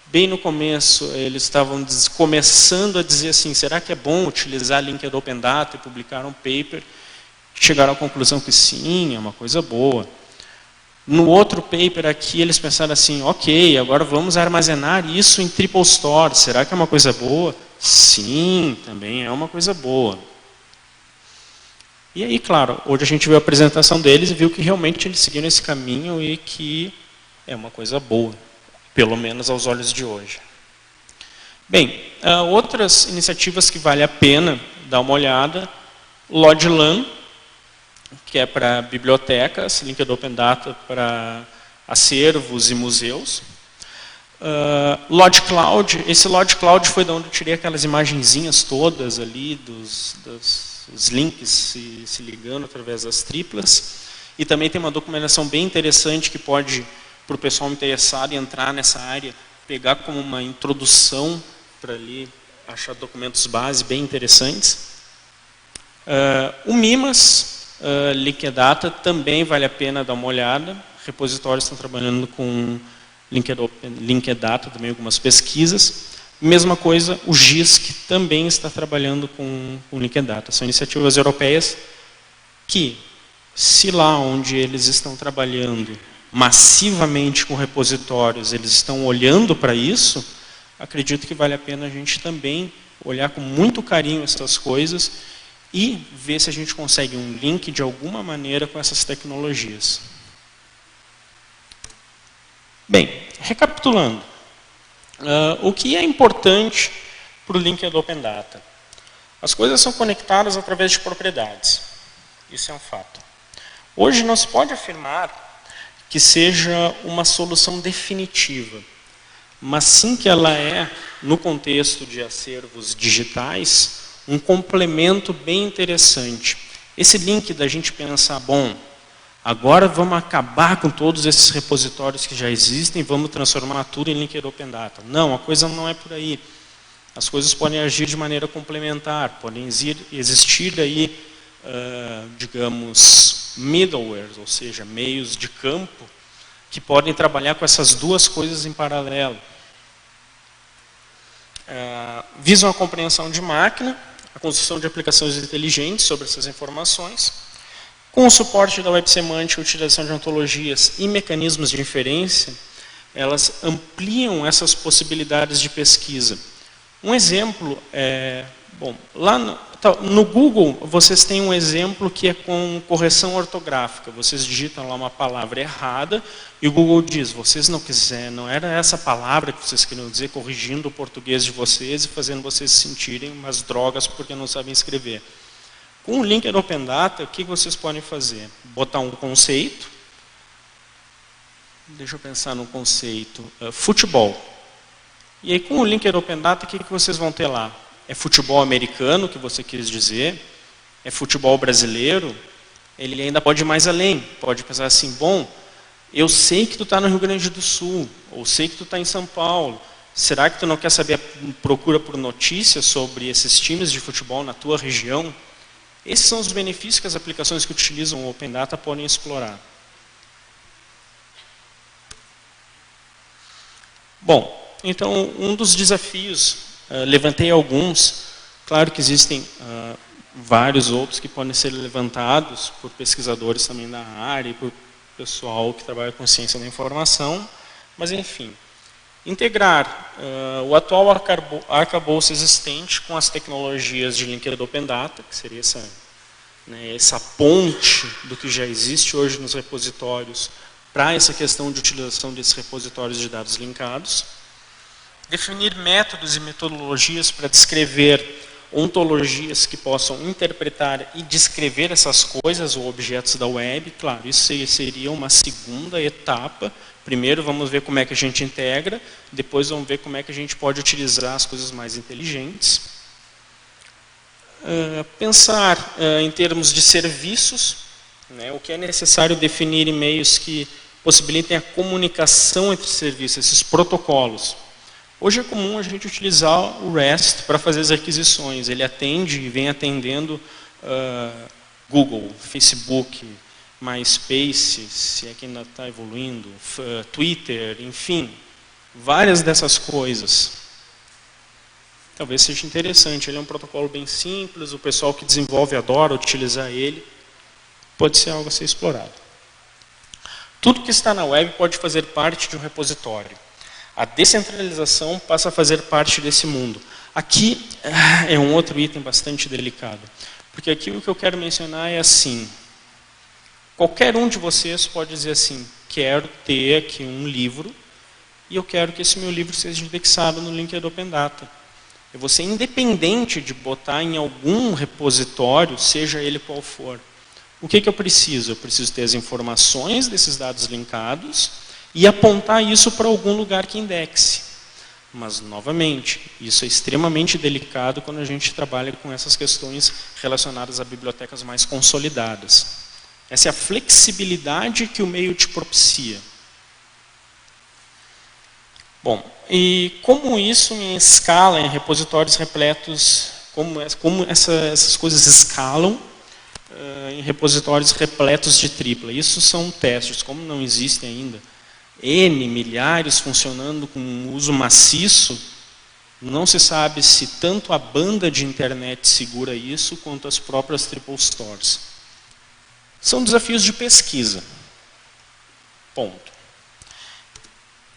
bem no começo, eles estavam começando a dizer assim, será que é bom utilizar Linked Open Data e publicar um paper? Chegaram à conclusão que sim, é uma coisa boa. No outro paper aqui, eles pensaram assim, ok, agora vamos armazenar isso em triple store, será que é uma coisa boa? Sim, também é uma coisa boa. E aí, claro, hoje a gente viu a apresentação deles e viu que realmente eles seguiram esse caminho e que é uma coisa boa, pelo menos aos olhos de hoje. Bem, outras iniciativas que vale a pena dar uma olhada, LODLAN, que é para bibliotecas, Linked Open Data para acervos e museus. LodCloud, esse LodCloud foi de onde eu tirei aquelas imagenzinhas todas ali, dos links se ligando através das triplas. E também tem uma documentação bem interessante que pode, para o pessoal interessado em entrar nessa área, pegar como uma introdução para ali achar documentos base bem interessantes. O MIMAS, Linked Data, também vale a pena dar uma olhada. Repositórios estão trabalhando com Linked Data, também algumas pesquisas. Mesma coisa, o GISC também está trabalhando com Linked Data. São iniciativas europeias que, se lá onde eles estão trabalhando massivamente com repositórios, eles estão olhando para isso, acredito que vale a pena a gente também olhar com muito carinho essas coisas e ver se a gente consegue um link de alguma maneira com essas tecnologias. Bem, recapitulando, o que é importante para o Linked Open Data? As coisas são conectadas através de propriedades. Isso é um fato. Hoje não se pode afirmar que seja uma solução definitiva, mas sim que ela é, no contexto de acervos digitais, um complemento bem interessante. Esse link da gente pensar, bom, agora vamos acabar com todos esses repositórios que já existem, vamos transformar tudo em Linked Open Data. Não, a coisa não é por aí. As coisas podem agir de maneira complementar, podem existir aí, digamos, middlewares, ou seja, meios de campo, que podem trabalhar com essas duas coisas em paralelo. Visam a compreensão de máquina, a construção de aplicações inteligentes sobre essas informações, com o suporte da web semântica, utilização de ontologias e mecanismos de inferência, elas ampliam essas possibilidades de pesquisa. Um exemplo é, bom, lá no Google vocês têm um exemplo que é com correção ortográfica. Vocês digitam lá uma palavra errada e o Google diz, vocês não quiserem, não era essa palavra que vocês queriam dizer, corrigindo o português de vocês e fazendo vocês se sentirem umas drogas porque não sabem escrever. Com o Linked Open Data, o que vocês podem fazer? Botar um conceito, deixa eu pensar no conceito, futebol. E aí com o Linked Open Data, o que vocês vão ter lá? É futebol americano, que você quis dizer? É futebol brasileiro? Ele ainda pode ir mais além. Pode pensar assim, bom, eu sei que tu está no Rio Grande do Sul, ou sei que tu está em São Paulo. Será que tu não quer saber, procura por notícias sobre esses times de futebol na tua região? Esses são os benefícios que as aplicações que utilizam o Open Data podem explorar. Bom, então um dos desafios, levantei alguns, claro que existem vários outros que podem ser levantados por pesquisadores também da área e por pessoal que trabalha com ciência da informação, mas enfim, integrar o atual arcabouço existente com as tecnologias de Linked Open Data, que seria essa ponte do que já existe hoje nos repositórios para essa questão de utilização desses repositórios de dados linkados. Definir métodos e metodologias para descrever ontologias que possam interpretar e descrever essas coisas ou objetos da web. Claro, isso seria uma segunda etapa. Primeiro vamos ver como é que a gente integra, depois vamos ver como é que a gente pode utilizar as coisas mais inteligentes. Pensar em termos de serviços, o que é necessário definir meios que possibilitem a comunicação entre serviços, esses protocolos. Hoje é comum a gente utilizar o REST para fazer as aquisições. Ele atende e vem atendendo Google, Facebook, MySpace, se é que ainda está evoluindo, Twitter, enfim, várias dessas coisas. Talvez seja interessante. Ele é um protocolo bem simples, o pessoal que desenvolve adora utilizar ele. Pode ser algo a ser explorado. Tudo que está na web pode fazer parte de um repositório. A descentralização passa a fazer parte desse mundo. Aqui é um outro item bastante delicado. Porque aqui o que eu quero mencionar é assim, qualquer um de vocês pode dizer assim, quero ter aqui um livro e eu quero que esse meu livro seja indexado no Linked Open Data. Eu vou ser independente de botar em algum repositório, seja ele qual for. O que eu preciso? Eu preciso ter as informações desses dados linkados e apontar isso para algum lugar que indexe. Mas, novamente, isso é extremamente delicado quando a gente trabalha com essas questões relacionadas a bibliotecas mais consolidadas. Essa é a flexibilidade que o meio te propicia. Bom, e como isso em escala, em repositórios repletos, como essas coisas escalam em repositórios repletos de tripla? Isso são testes, como não existem ainda N milhares funcionando com um uso maciço, não se sabe se tanto a banda de internet segura isso, quanto as próprias triple stores. São desafios de pesquisa. Ponto.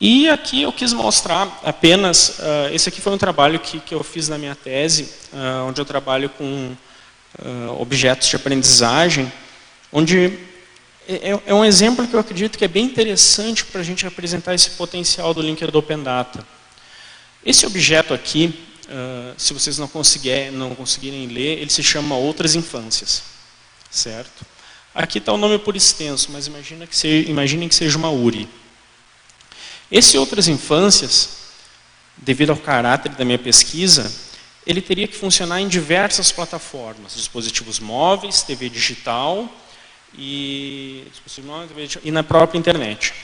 E aqui eu quis mostrar apenas, esse aqui foi um trabalho que eu fiz na minha tese, onde eu trabalho com objetos de aprendizagem, onde é um exemplo que eu acredito que é bem interessante para a gente apresentar esse potencial do Linked Open Data. Esse objeto aqui, se vocês não conseguirem ler, ele se chama Outras Infâncias, certo? Aqui está o nome por extenso, mas imaginem que seja uma URI. Esse Outras Infâncias, devido ao caráter da minha pesquisa, ele teria que funcionar em diversas plataformas, dispositivos móveis, TV digital e na própria internet,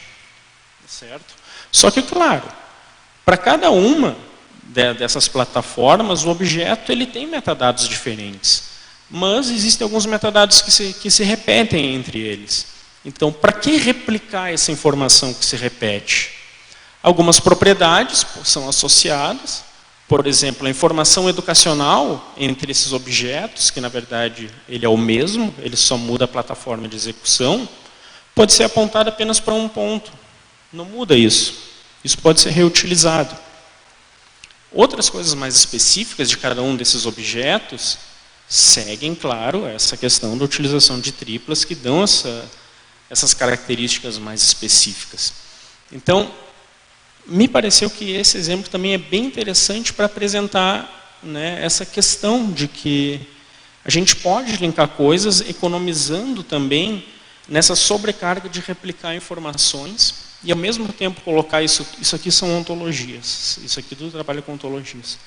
certo? Só que, claro, para cada uma dessas plataformas, o objeto ele tem metadados diferentes, mas existem alguns metadados que se repetem entre eles. Então, para que replicar essa informação que se repete? Algumas propriedades são associadas, por exemplo, a informação educacional entre esses objetos, que na verdade ele é o mesmo, ele só muda a plataforma de execução, pode ser apontada apenas para um ponto. Não muda isso. Isso pode ser reutilizado. Outras coisas mais específicas de cada um desses objetos seguem, claro, essa questão da utilização de triplas que dão essas características mais específicas. Então, me pareceu que esse exemplo também é bem interessante para apresentar, né, essa questão de que a gente pode linkar coisas economizando também nessa sobrecarga de replicar informações e ao mesmo tempo colocar isso aqui são ontologias, isso aqui tudo trabalha com ontologias.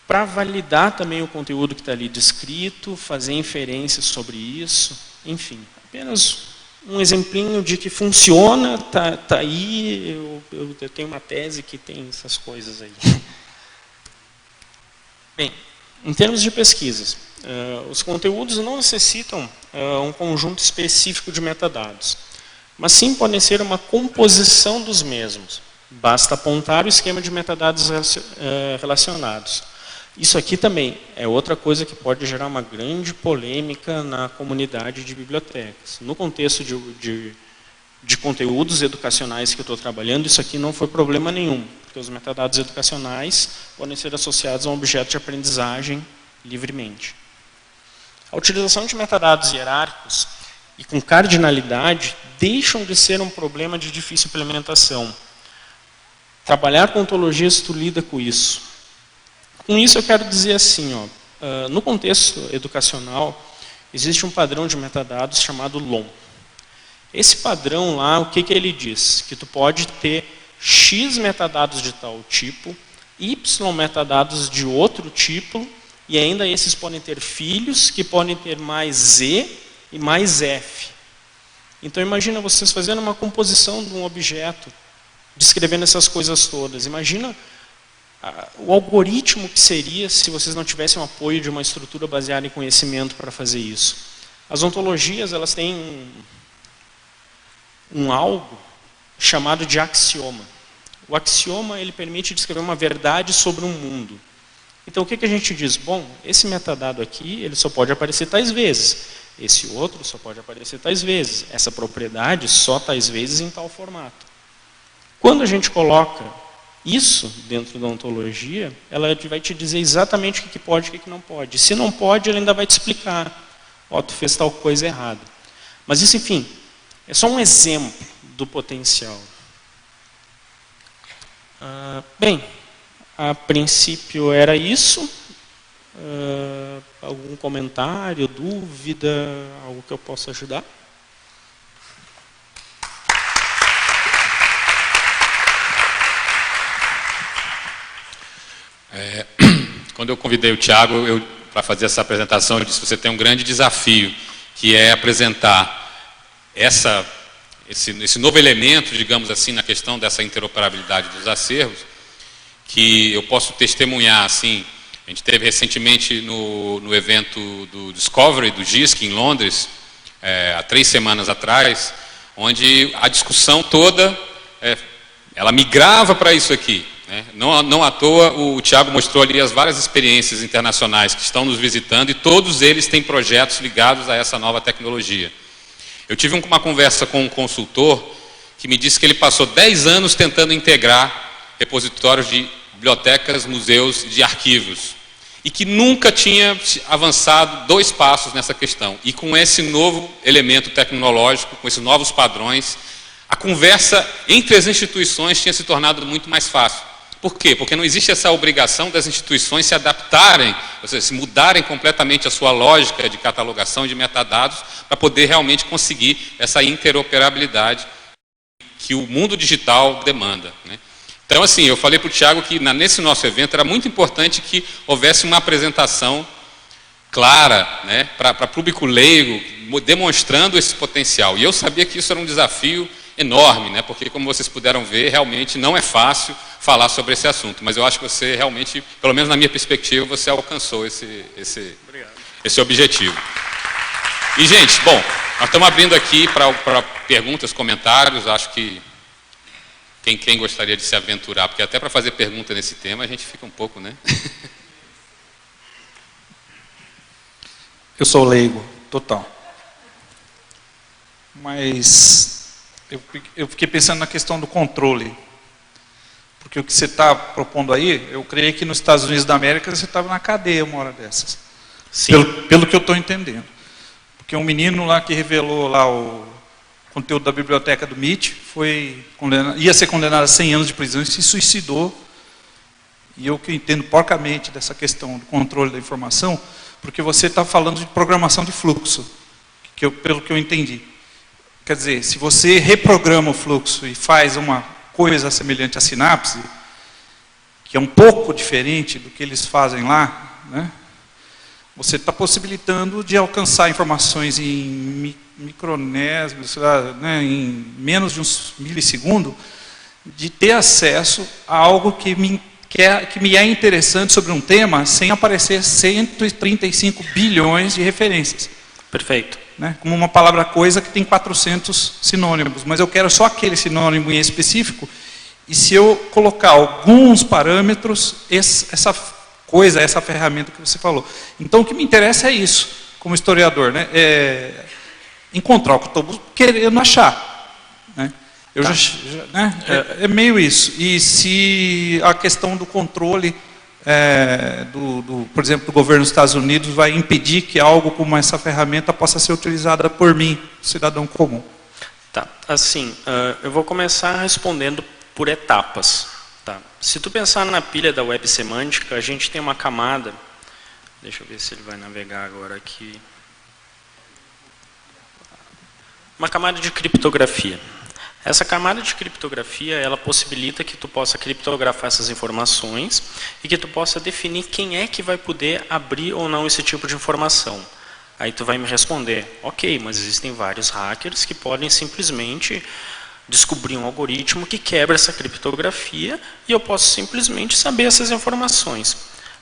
Para validar também o conteúdo que está ali descrito, fazer inferências sobre isso, enfim, apenas um exemplinho de que funciona, tá aí, eu tenho uma tese que tem essas coisas aí. Bem, em termos de pesquisas, os conteúdos não necessitam um conjunto específico de metadados, mas sim podem ser uma composição dos mesmos. Basta apontar o esquema de metadados relacionados. Isso aqui também é outra coisa que pode gerar uma grande polêmica na comunidade de bibliotecas. No contexto de conteúdos educacionais que eu estou trabalhando, isso aqui não foi problema nenhum, porque os metadados educacionais podem ser associados a um objeto de aprendizagem livremente. A utilização de metadados hierárquicos e com cardinalidade deixam de ser um problema de difícil implementação. Trabalhar com ontologias, tu lida com isso. Com isso eu quero dizer assim, no contexto educacional, existe um padrão de metadados chamado LOM. Esse padrão lá, o que ele diz? Que tu pode ter X metadados de tal tipo, Y metadados de outro tipo, e ainda esses podem ter filhos, que podem ter mais Z e mais F. Então imagina vocês fazendo uma composição de um objeto, descrevendo essas coisas todas. Imagina o algoritmo que seria se vocês não tivessem o apoio de uma estrutura baseada em conhecimento para fazer isso. As ontologias, elas têm um algo chamado de axioma. O axioma, ele permite descrever uma verdade sobre um mundo. Então, o que a gente diz? Bom, esse metadado aqui, ele só pode aparecer tais vezes. Esse outro só pode aparecer tais vezes. Essa propriedade só tais vezes em tal formato. Quando a gente coloca isso dentro da ontologia, ela vai te dizer exatamente o que pode e o que não pode. Se não pode, ela ainda vai te explicar. Ó, tu fez tal coisa errada. Mas isso, enfim, é só um exemplo do potencial. Bem, a princípio era isso. Algum comentário, dúvida, algo que eu possa ajudar? Quando eu convidei o Thiago para fazer essa apresentação, eu disse que você tem um grande desafio, que é apresentar esse novo elemento, digamos assim, na questão dessa interoperabilidade dos acervos, que eu posso testemunhar, assim, a gente teve recentemente no evento do Discovery, do GISC, em Londres, há 3 semanas atrás, onde a discussão toda, ela migrava para isso aqui. Não à toa, o Thiago mostrou ali as várias experiências internacionais que estão nos visitando e todos eles têm projetos ligados a essa nova tecnologia. Eu tive uma conversa com um consultor que me disse que ele passou 10 anos tentando integrar repositórios de bibliotecas, museus, de arquivos. e que nunca tinha avançado 2 passos nessa questão. E com esse novo elemento tecnológico, com esses novos padrões, a conversa entre as instituições tinha se tornado muito mais fácil. Por quê? Porque não existe essa obrigação das instituições se adaptarem, ou seja, se mudarem completamente a sua lógica de catalogação de metadados para poder realmente conseguir essa interoperabilidade que o mundo digital demanda, né? Então, assim, eu falei para o Thiago que nesse nosso evento era muito importante que houvesse uma apresentação clara, né, para público leigo, demonstrando esse potencial. E eu sabia que isso era um desafio enorme, né, porque, como vocês puderam ver, realmente não é fácil falar sobre esse assunto. Mas eu acho que você realmente, pelo menos na minha perspectiva, você alcançou esse objetivo. E, gente, bom, nós estamos abrindo aqui para perguntas, comentários. Acho que quem gostaria de se aventurar, porque até para fazer pergunta nesse tema a gente fica um pouco, né? Eu sou leigo, total. Mas eu fiquei pensando na questão do controle. Porque o que você está propondo aí, eu creio que nos Estados Unidos da América você estava na cadeia uma hora dessas. Sim. Pelo que eu estou entendendo. Porque um menino lá que revelou lá o conteúdo da biblioteca do MIT ia ser condenado a 100 anos de prisão e se suicidou. E eu que entendo porcamente dessa questão do controle da informação, porque você está falando de programação de fluxo, pelo que eu entendi. Quer dizer, se você reprograma o fluxo e faz uma coisa semelhante à sinapse, que é um pouco diferente do que eles fazem lá, né? Você está possibilitando de alcançar informações em micronésios, né, em menos de uns milissegundos, de ter acesso a algo que me é interessante sobre um tema, sem aparecer 135 bilhões de referências. Perfeito. Né, como uma palavra coisa que tem 400 sinônimos, mas eu quero só aquele sinônimo em específico, e se eu colocar alguns parâmetros, essa ferramenta que você falou. Então, o que me interessa é isso, como historiador, né? Encontrar o que eu estou querendo achar. Né? É meio isso. E se a questão do controle, por exemplo, do governo dos Estados Unidos vai impedir que algo como essa ferramenta possa ser utilizada por mim, cidadão comum. Tá, assim, eu vou começar respondendo por etapas. Tá. Se tu pensar na pilha da web semântica, a gente tem uma camada, deixa eu ver se ele vai navegar agora aqui, uma camada de criptografia. Essa camada de criptografia, ela possibilita que tu possa criptografar essas informações e que tu possa definir quem é que vai poder abrir ou não esse tipo de informação. Aí tu vai me responder, ok, mas existem vários hackers que podem simplesmente descobrir um algoritmo que quebra essa criptografia e eu posso simplesmente saber essas informações.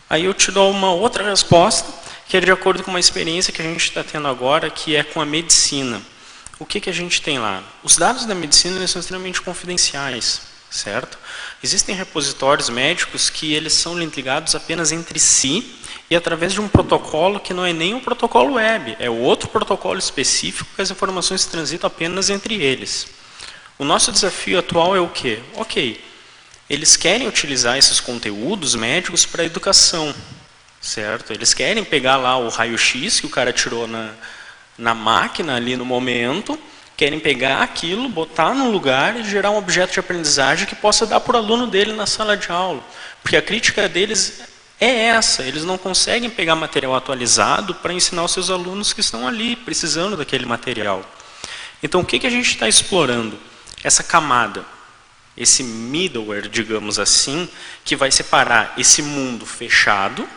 Aí eu te dou uma outra resposta, que é de acordo com uma experiência que a gente está tendo agora, que é com a medicina. O que a gente tem lá? Os dados da medicina eles são extremamente confidenciais, certo? Existem repositórios médicos que eles são ligados apenas entre si e através de um protocolo que não é nem um protocolo web, é outro protocolo específico que as informações transitam apenas entre eles. O nosso desafio atual é o quê? Ok, eles querem utilizar esses conteúdos médicos para a educação, certo? Eles querem pegar lá o raio-x que o cara tirou na máquina ali no momento, querem pegar aquilo, botar num lugar e gerar um objeto de aprendizagem que possa dar para o aluno dele na sala de aula. Porque a crítica deles é essa, eles não conseguem pegar material atualizado para ensinar os seus alunos que estão ali, precisando daquele material. Então, o que a gente está explorando? Essa camada, esse middleware, digamos assim, que vai separar esse mundo fechado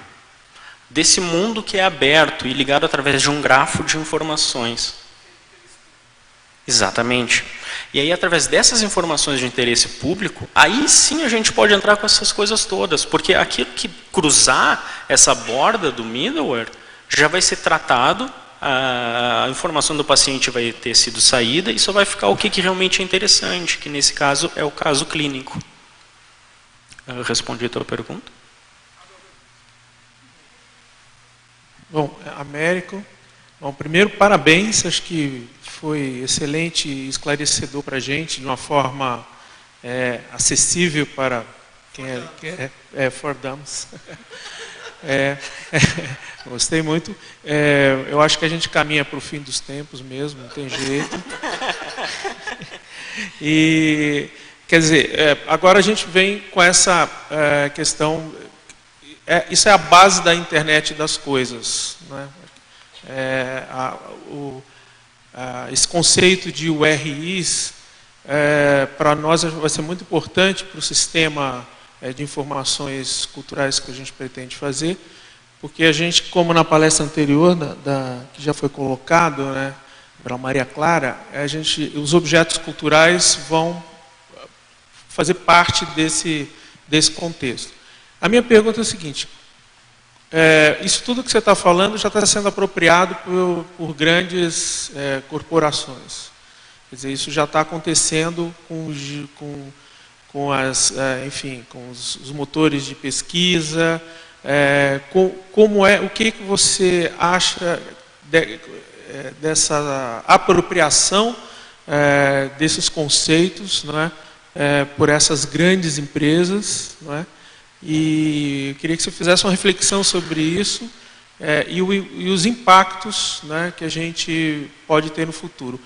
desse mundo que é aberto e ligado através de um grafo de informações. Exatamente. E aí, através dessas informações de interesse público, aí sim a gente pode entrar com essas coisas todas, porque aquilo que cruzar essa borda do middleware já vai ser tratado, a informação do paciente vai ter sido saída e só vai ficar o que realmente é interessante, que nesse caso é o caso clínico. Eu respondi a tua pergunta? Bom, Américo, bom, primeiro parabéns, acho que foi excelente e esclarecedor para a gente, de uma forma acessível para quem é for dummies. Gostei muito. Eu acho que a gente caminha para o fim dos tempos mesmo, não tem jeito. E, quer dizer, agora a gente vem com essa questão. Isso é a base da internet das coisas, né? Esse conceito de URIs, para nós vai ser muito importante para o sistema de informações culturais que a gente pretende fazer, porque a gente, como na palestra anterior, que já foi colocado, né, pela Maria Clara, os objetos culturais vão fazer parte desse contexto. A minha pergunta é a seguinte: isso tudo que você está falando já está sendo apropriado por grandes corporações. Quer dizer, isso já está acontecendo com os motores de pesquisa. O que você acha dessa apropriação desses conceitos, não é? Por essas grandes empresas, não é? E eu queria que você fizesse uma reflexão sobre isso e os impactos, né, que a gente pode ter no futuro.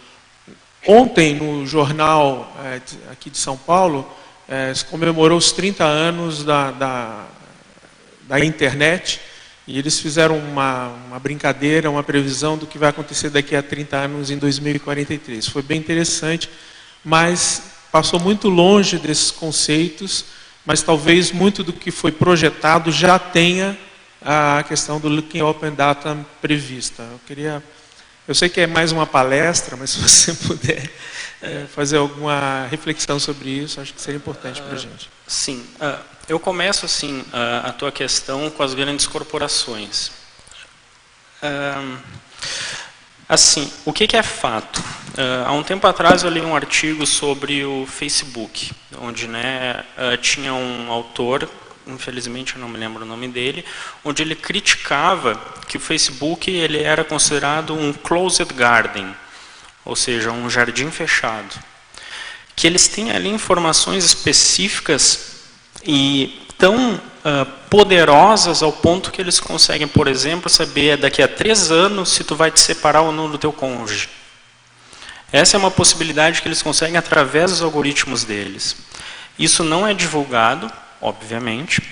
Ontem, no jornal aqui de São Paulo, se comemorou os 30 anos da internet, e eles fizeram uma brincadeira, uma previsão do que vai acontecer daqui a 30 anos, em 2043. Foi bem interessante, mas passou muito longe desses conceitos, mas talvez muito do que foi projetado já tenha a questão do Looking Open Data prevista. Eu sei que é mais uma palestra, mas se você puder fazer alguma reflexão sobre isso, acho que seria importante para a gente. Sim, eu começo assim a tua questão com as grandes corporações. Assim, o que é fato? Há um tempo atrás eu li um artigo sobre o Facebook, onde, né, tinha um autor, infelizmente eu não me lembro o nome dele, onde ele criticava que o Facebook ele era considerado um closed garden, ou seja, um jardim fechado. Que eles têm ali informações específicas e tão poderosas ao ponto que eles conseguem, por exemplo, saber daqui a 3 anos se tu vai te separar ou não do teu cônjuge. Essa é uma possibilidade que eles conseguem através dos algoritmos deles. Isso não é divulgado, obviamente.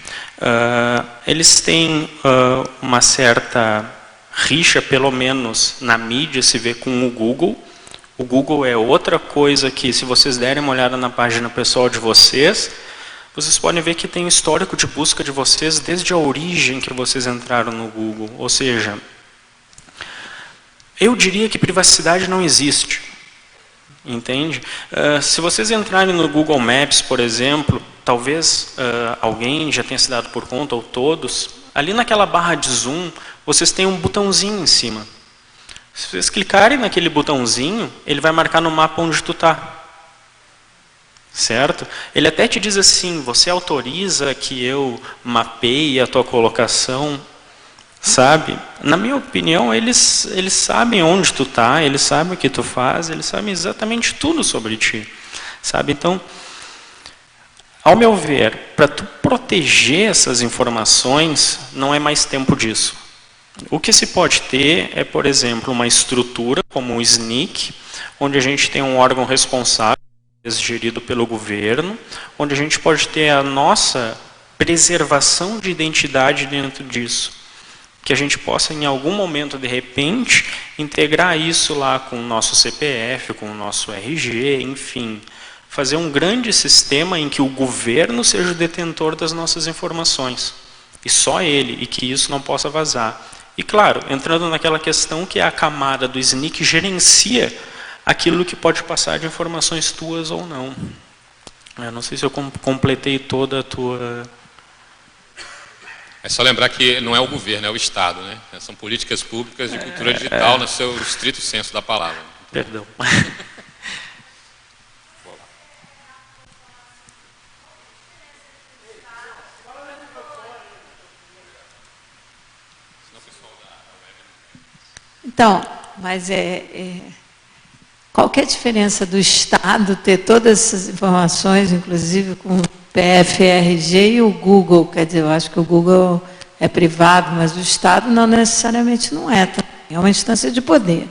Eles têm uma certa rixa, pelo menos na mídia, se vê com o Google. O Google é outra coisa que, se vocês derem uma olhada na página pessoal de vocês podem ver que tem um histórico de busca de vocês desde a origem que vocês entraram no Google. Ou seja, eu diria que privacidade não existe. Entende? Se vocês entrarem no Google Maps, por exemplo, talvez alguém já tenha se dado por conta, ou todos, ali naquela barra de zoom, vocês têm um botãozinho em cima. Se vocês clicarem naquele botãozinho, ele vai marcar no mapa onde tu está. Certo? Ele até te diz assim: você autoriza que eu mapeie a tua colocação? Sabe? Na minha opinião, eles sabem onde tu está, eles sabem o que tu faz, eles sabem exatamente tudo sobre ti. Sabe? Então, ao meu ver, para tu proteger essas informações, não é mais tempo disso. O que se pode ter é, por exemplo, uma estrutura como o SNIC, onde a gente tem um órgão responsável, gerido pelo governo, onde a gente pode ter a nossa preservação de identidade dentro disso. Que a gente possa, em algum momento, de repente, integrar isso lá com o nosso CPF, com o nosso RG, enfim. Fazer um grande sistema em que o governo seja o detentor das nossas informações. E só ele, e que isso não possa vazar. E claro, entrando naquela questão que é a camada do SNIC gerencia aquilo que pode passar de informações tuas ou não. Eu não sei se eu completei toda a tua... É só lembrar que não é o governo, é o Estado, né? São políticas públicas de cultura digital no seu estrito senso da palavra. Perdão. Então, mas qual que é a diferença do Estado ter todas essas informações, inclusive com o PFRG e o Google? Quer dizer, eu acho que o Google é privado, mas o Estado não necessariamente não é. É uma instância de poder.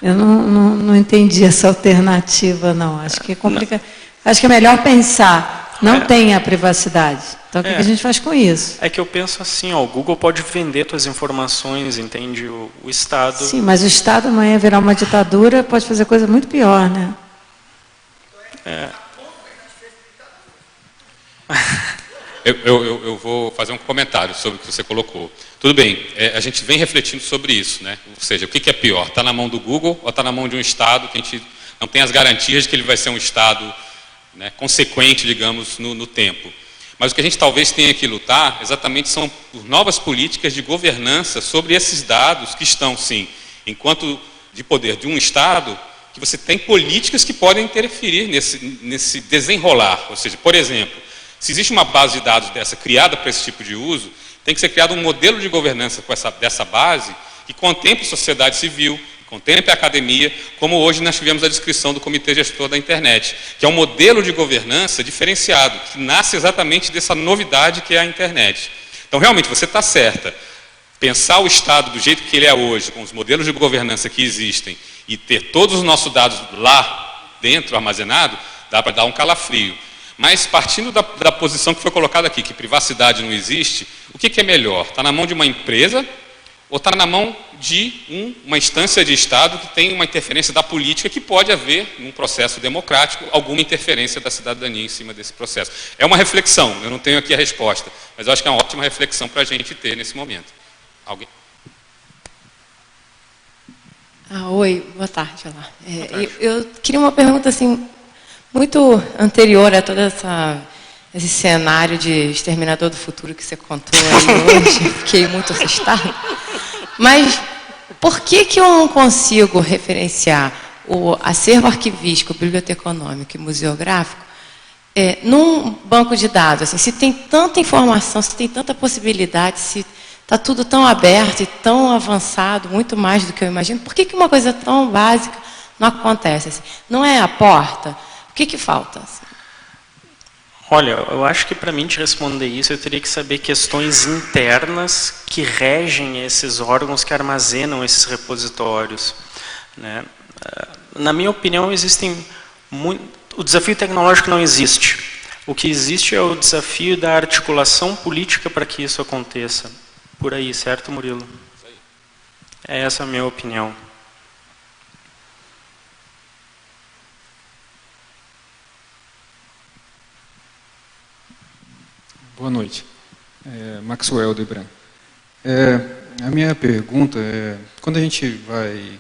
Eu não entendi essa alternativa, não. Acho que é complicado. Acho que é melhor pensar, não tem a privacidade. Então, o que a gente faz com isso? É que eu penso assim, ó, o Google pode vender tuas informações, entende? O Estado... Sim, mas o Estado amanhã virar uma ditadura, pode fazer coisa muito pior, né? Eu vou fazer um comentário sobre o que você colocou. Tudo bem, a gente vem refletindo sobre isso, né? Ou seja, o que é pior? Está na mão do Google ou está na mão de um Estado que a gente não tem as garantias de que ele vai ser um Estado, né, consequente, digamos, no tempo. Mas o que a gente talvez tenha que lutar exatamente são por novas políticas de governança sobre esses dados que estão, sim, enquanto de poder de um Estado, que você tem políticas que podem interferir nesse desenrolar. Ou seja, por exemplo, se existe uma base de dados dessa criada para esse tipo de uso, tem que ser criado um modelo de governança dessa base que contemple a sociedade civil, contemple a academia, como hoje nós tivemos a descrição do Comitê Gestor da Internet, que é um modelo de governança diferenciado, que nasce exatamente dessa novidade que é a internet. Então, realmente, você está certa. Pensar o Estado do jeito que ele é hoje, com os modelos de governança que existem, e ter todos os nossos dados lá dentro, armazenados, dá para dar um calafrio. Mas, partindo da posição que foi colocada aqui, que privacidade não existe, o que é melhor? Está na mão de uma empresa ou está na mão de uma instância de Estado que tem uma interferência da política que pode haver, num processo democrático, alguma interferência da cidadania em cima desse processo? É uma reflexão, eu não tenho aqui a resposta, mas eu acho que é uma ótima reflexão para a gente ter nesse momento. Alguém? Oi, boa tarde. Olá. Eu queria uma pergunta assim, muito anterior a todo esse cenário de Exterminador do Futuro que você contou aí hoje. Fiquei muito assustada. Mas por que eu não consigo referenciar o acervo arquivístico, biblioteconômico e museográfico num banco de dados? Assim, se tem tanta informação, se tem tanta possibilidade, se está tudo tão aberto e tão avançado, muito mais do que eu imagino, por que uma coisa tão básica não acontece? Assim? Não é a porta? O que falta? Assim? Olha, eu acho que para mim te responder isso, eu teria que saber questões internas que regem esses órgãos que armazenam esses repositórios, né? Na minha opinião, o desafio tecnológico não existe. O que existe é o desafio da articulação política para que isso aconteça. Por aí, certo, Murilo? Essa é a minha opinião. Boa noite. Maxwell Debran. A minha pergunta é, quando a gente vai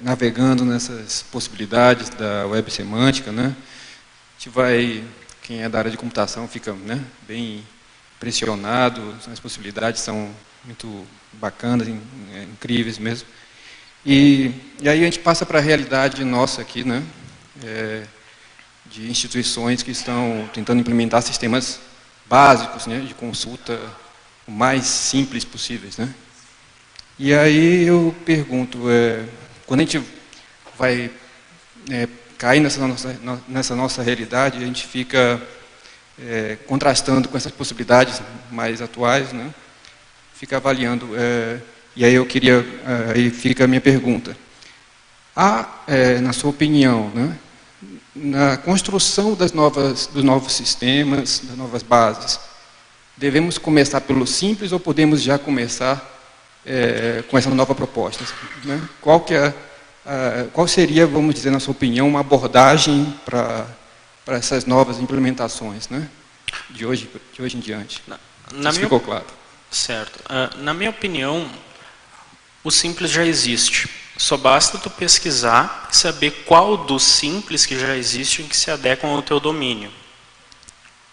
navegando nessas possibilidades da web semântica, né, a gente vai, quem é da área de computação fica, né, bem impressionado, as possibilidades são muito bacanas, incríveis mesmo. E aí a gente passa para a realidade nossa aqui, né, de instituições que estão tentando implementar sistemas básicos, né, de consulta o mais simples possíveis, né? E aí eu pergunto, quando a gente vai cair nessa nossa realidade, a gente fica contrastando com essas possibilidades mais atuais, né? Fica avaliando, e aí aí fica a minha pergunta. Na sua opinião, né, na construção dos novos sistemas, das novas bases, devemos começar pelo simples ou podemos já começar com essa nova proposta? Né? Qual seria, vamos dizer, na sua opinião, uma abordagem para essas novas implementações, né? de hoje em diante? Isso ficou claro? Certo. Na minha opinião, o simples já existe. Só basta tu pesquisar e saber qual dos simples que já existem que se adequam ao teu domínio.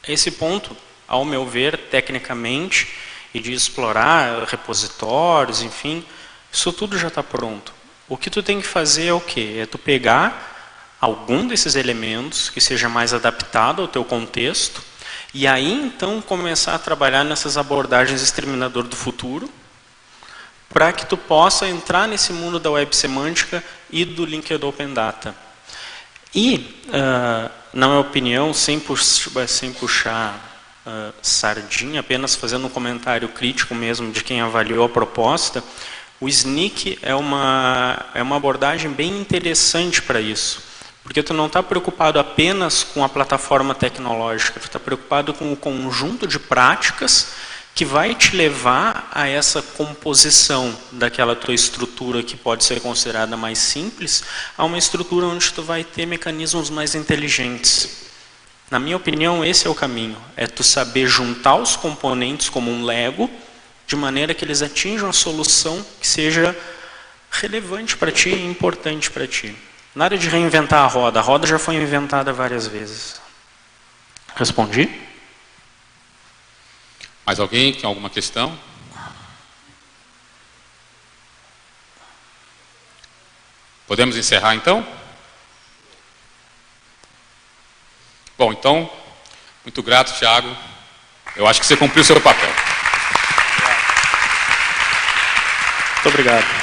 Esse ponto, ao meu ver, tecnicamente, e de explorar repositórios, enfim, isso tudo já está pronto. O que tu tem que fazer é o quê? É tu pegar algum desses elementos que seja mais adaptado ao teu contexto e aí, então, começar a trabalhar nessas abordagens Exterminador do Futuro, para que tu possa entrar nesse mundo da web semântica e do Linked Open Data. E, na minha opinião, sem puxar sardinha, apenas fazendo um comentário crítico mesmo de quem avaliou a proposta, o SNCC é uma abordagem bem interessante para isso. Porque tu não está preocupado apenas com a plataforma tecnológica, tu está preocupado com o conjunto de práticas que vai te levar a essa composição daquela tua estrutura que pode ser considerada mais simples, a uma estrutura onde tu vai ter mecanismos mais inteligentes. Na minha opinião, esse é o caminho. É tu saber juntar os componentes como um Lego, de maneira que eles atinjam a solução que seja relevante para ti e importante para ti. Nada de reinventar a roda já foi inventada várias vezes. Respondi? Mais alguém tem alguma questão? Podemos encerrar então? Bom, então, muito grato, Thiago. Eu acho que você cumpriu o seu papel. Muito obrigado.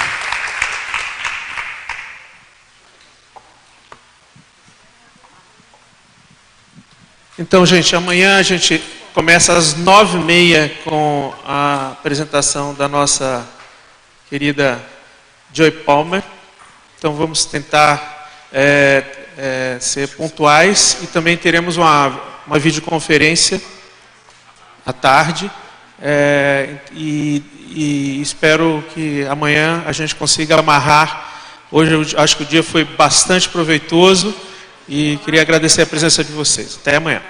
Então, gente, amanhã a gente começa às 9h30 com a apresentação da nossa querida Joy Palmer. Então, vamos tentar ser pontuais e também teremos uma videoconferência à tarde. E espero que amanhã a gente consiga amarrar. Hoje eu acho que o dia foi bastante proveitoso. E queria agradecer a presença de vocês. Até amanhã.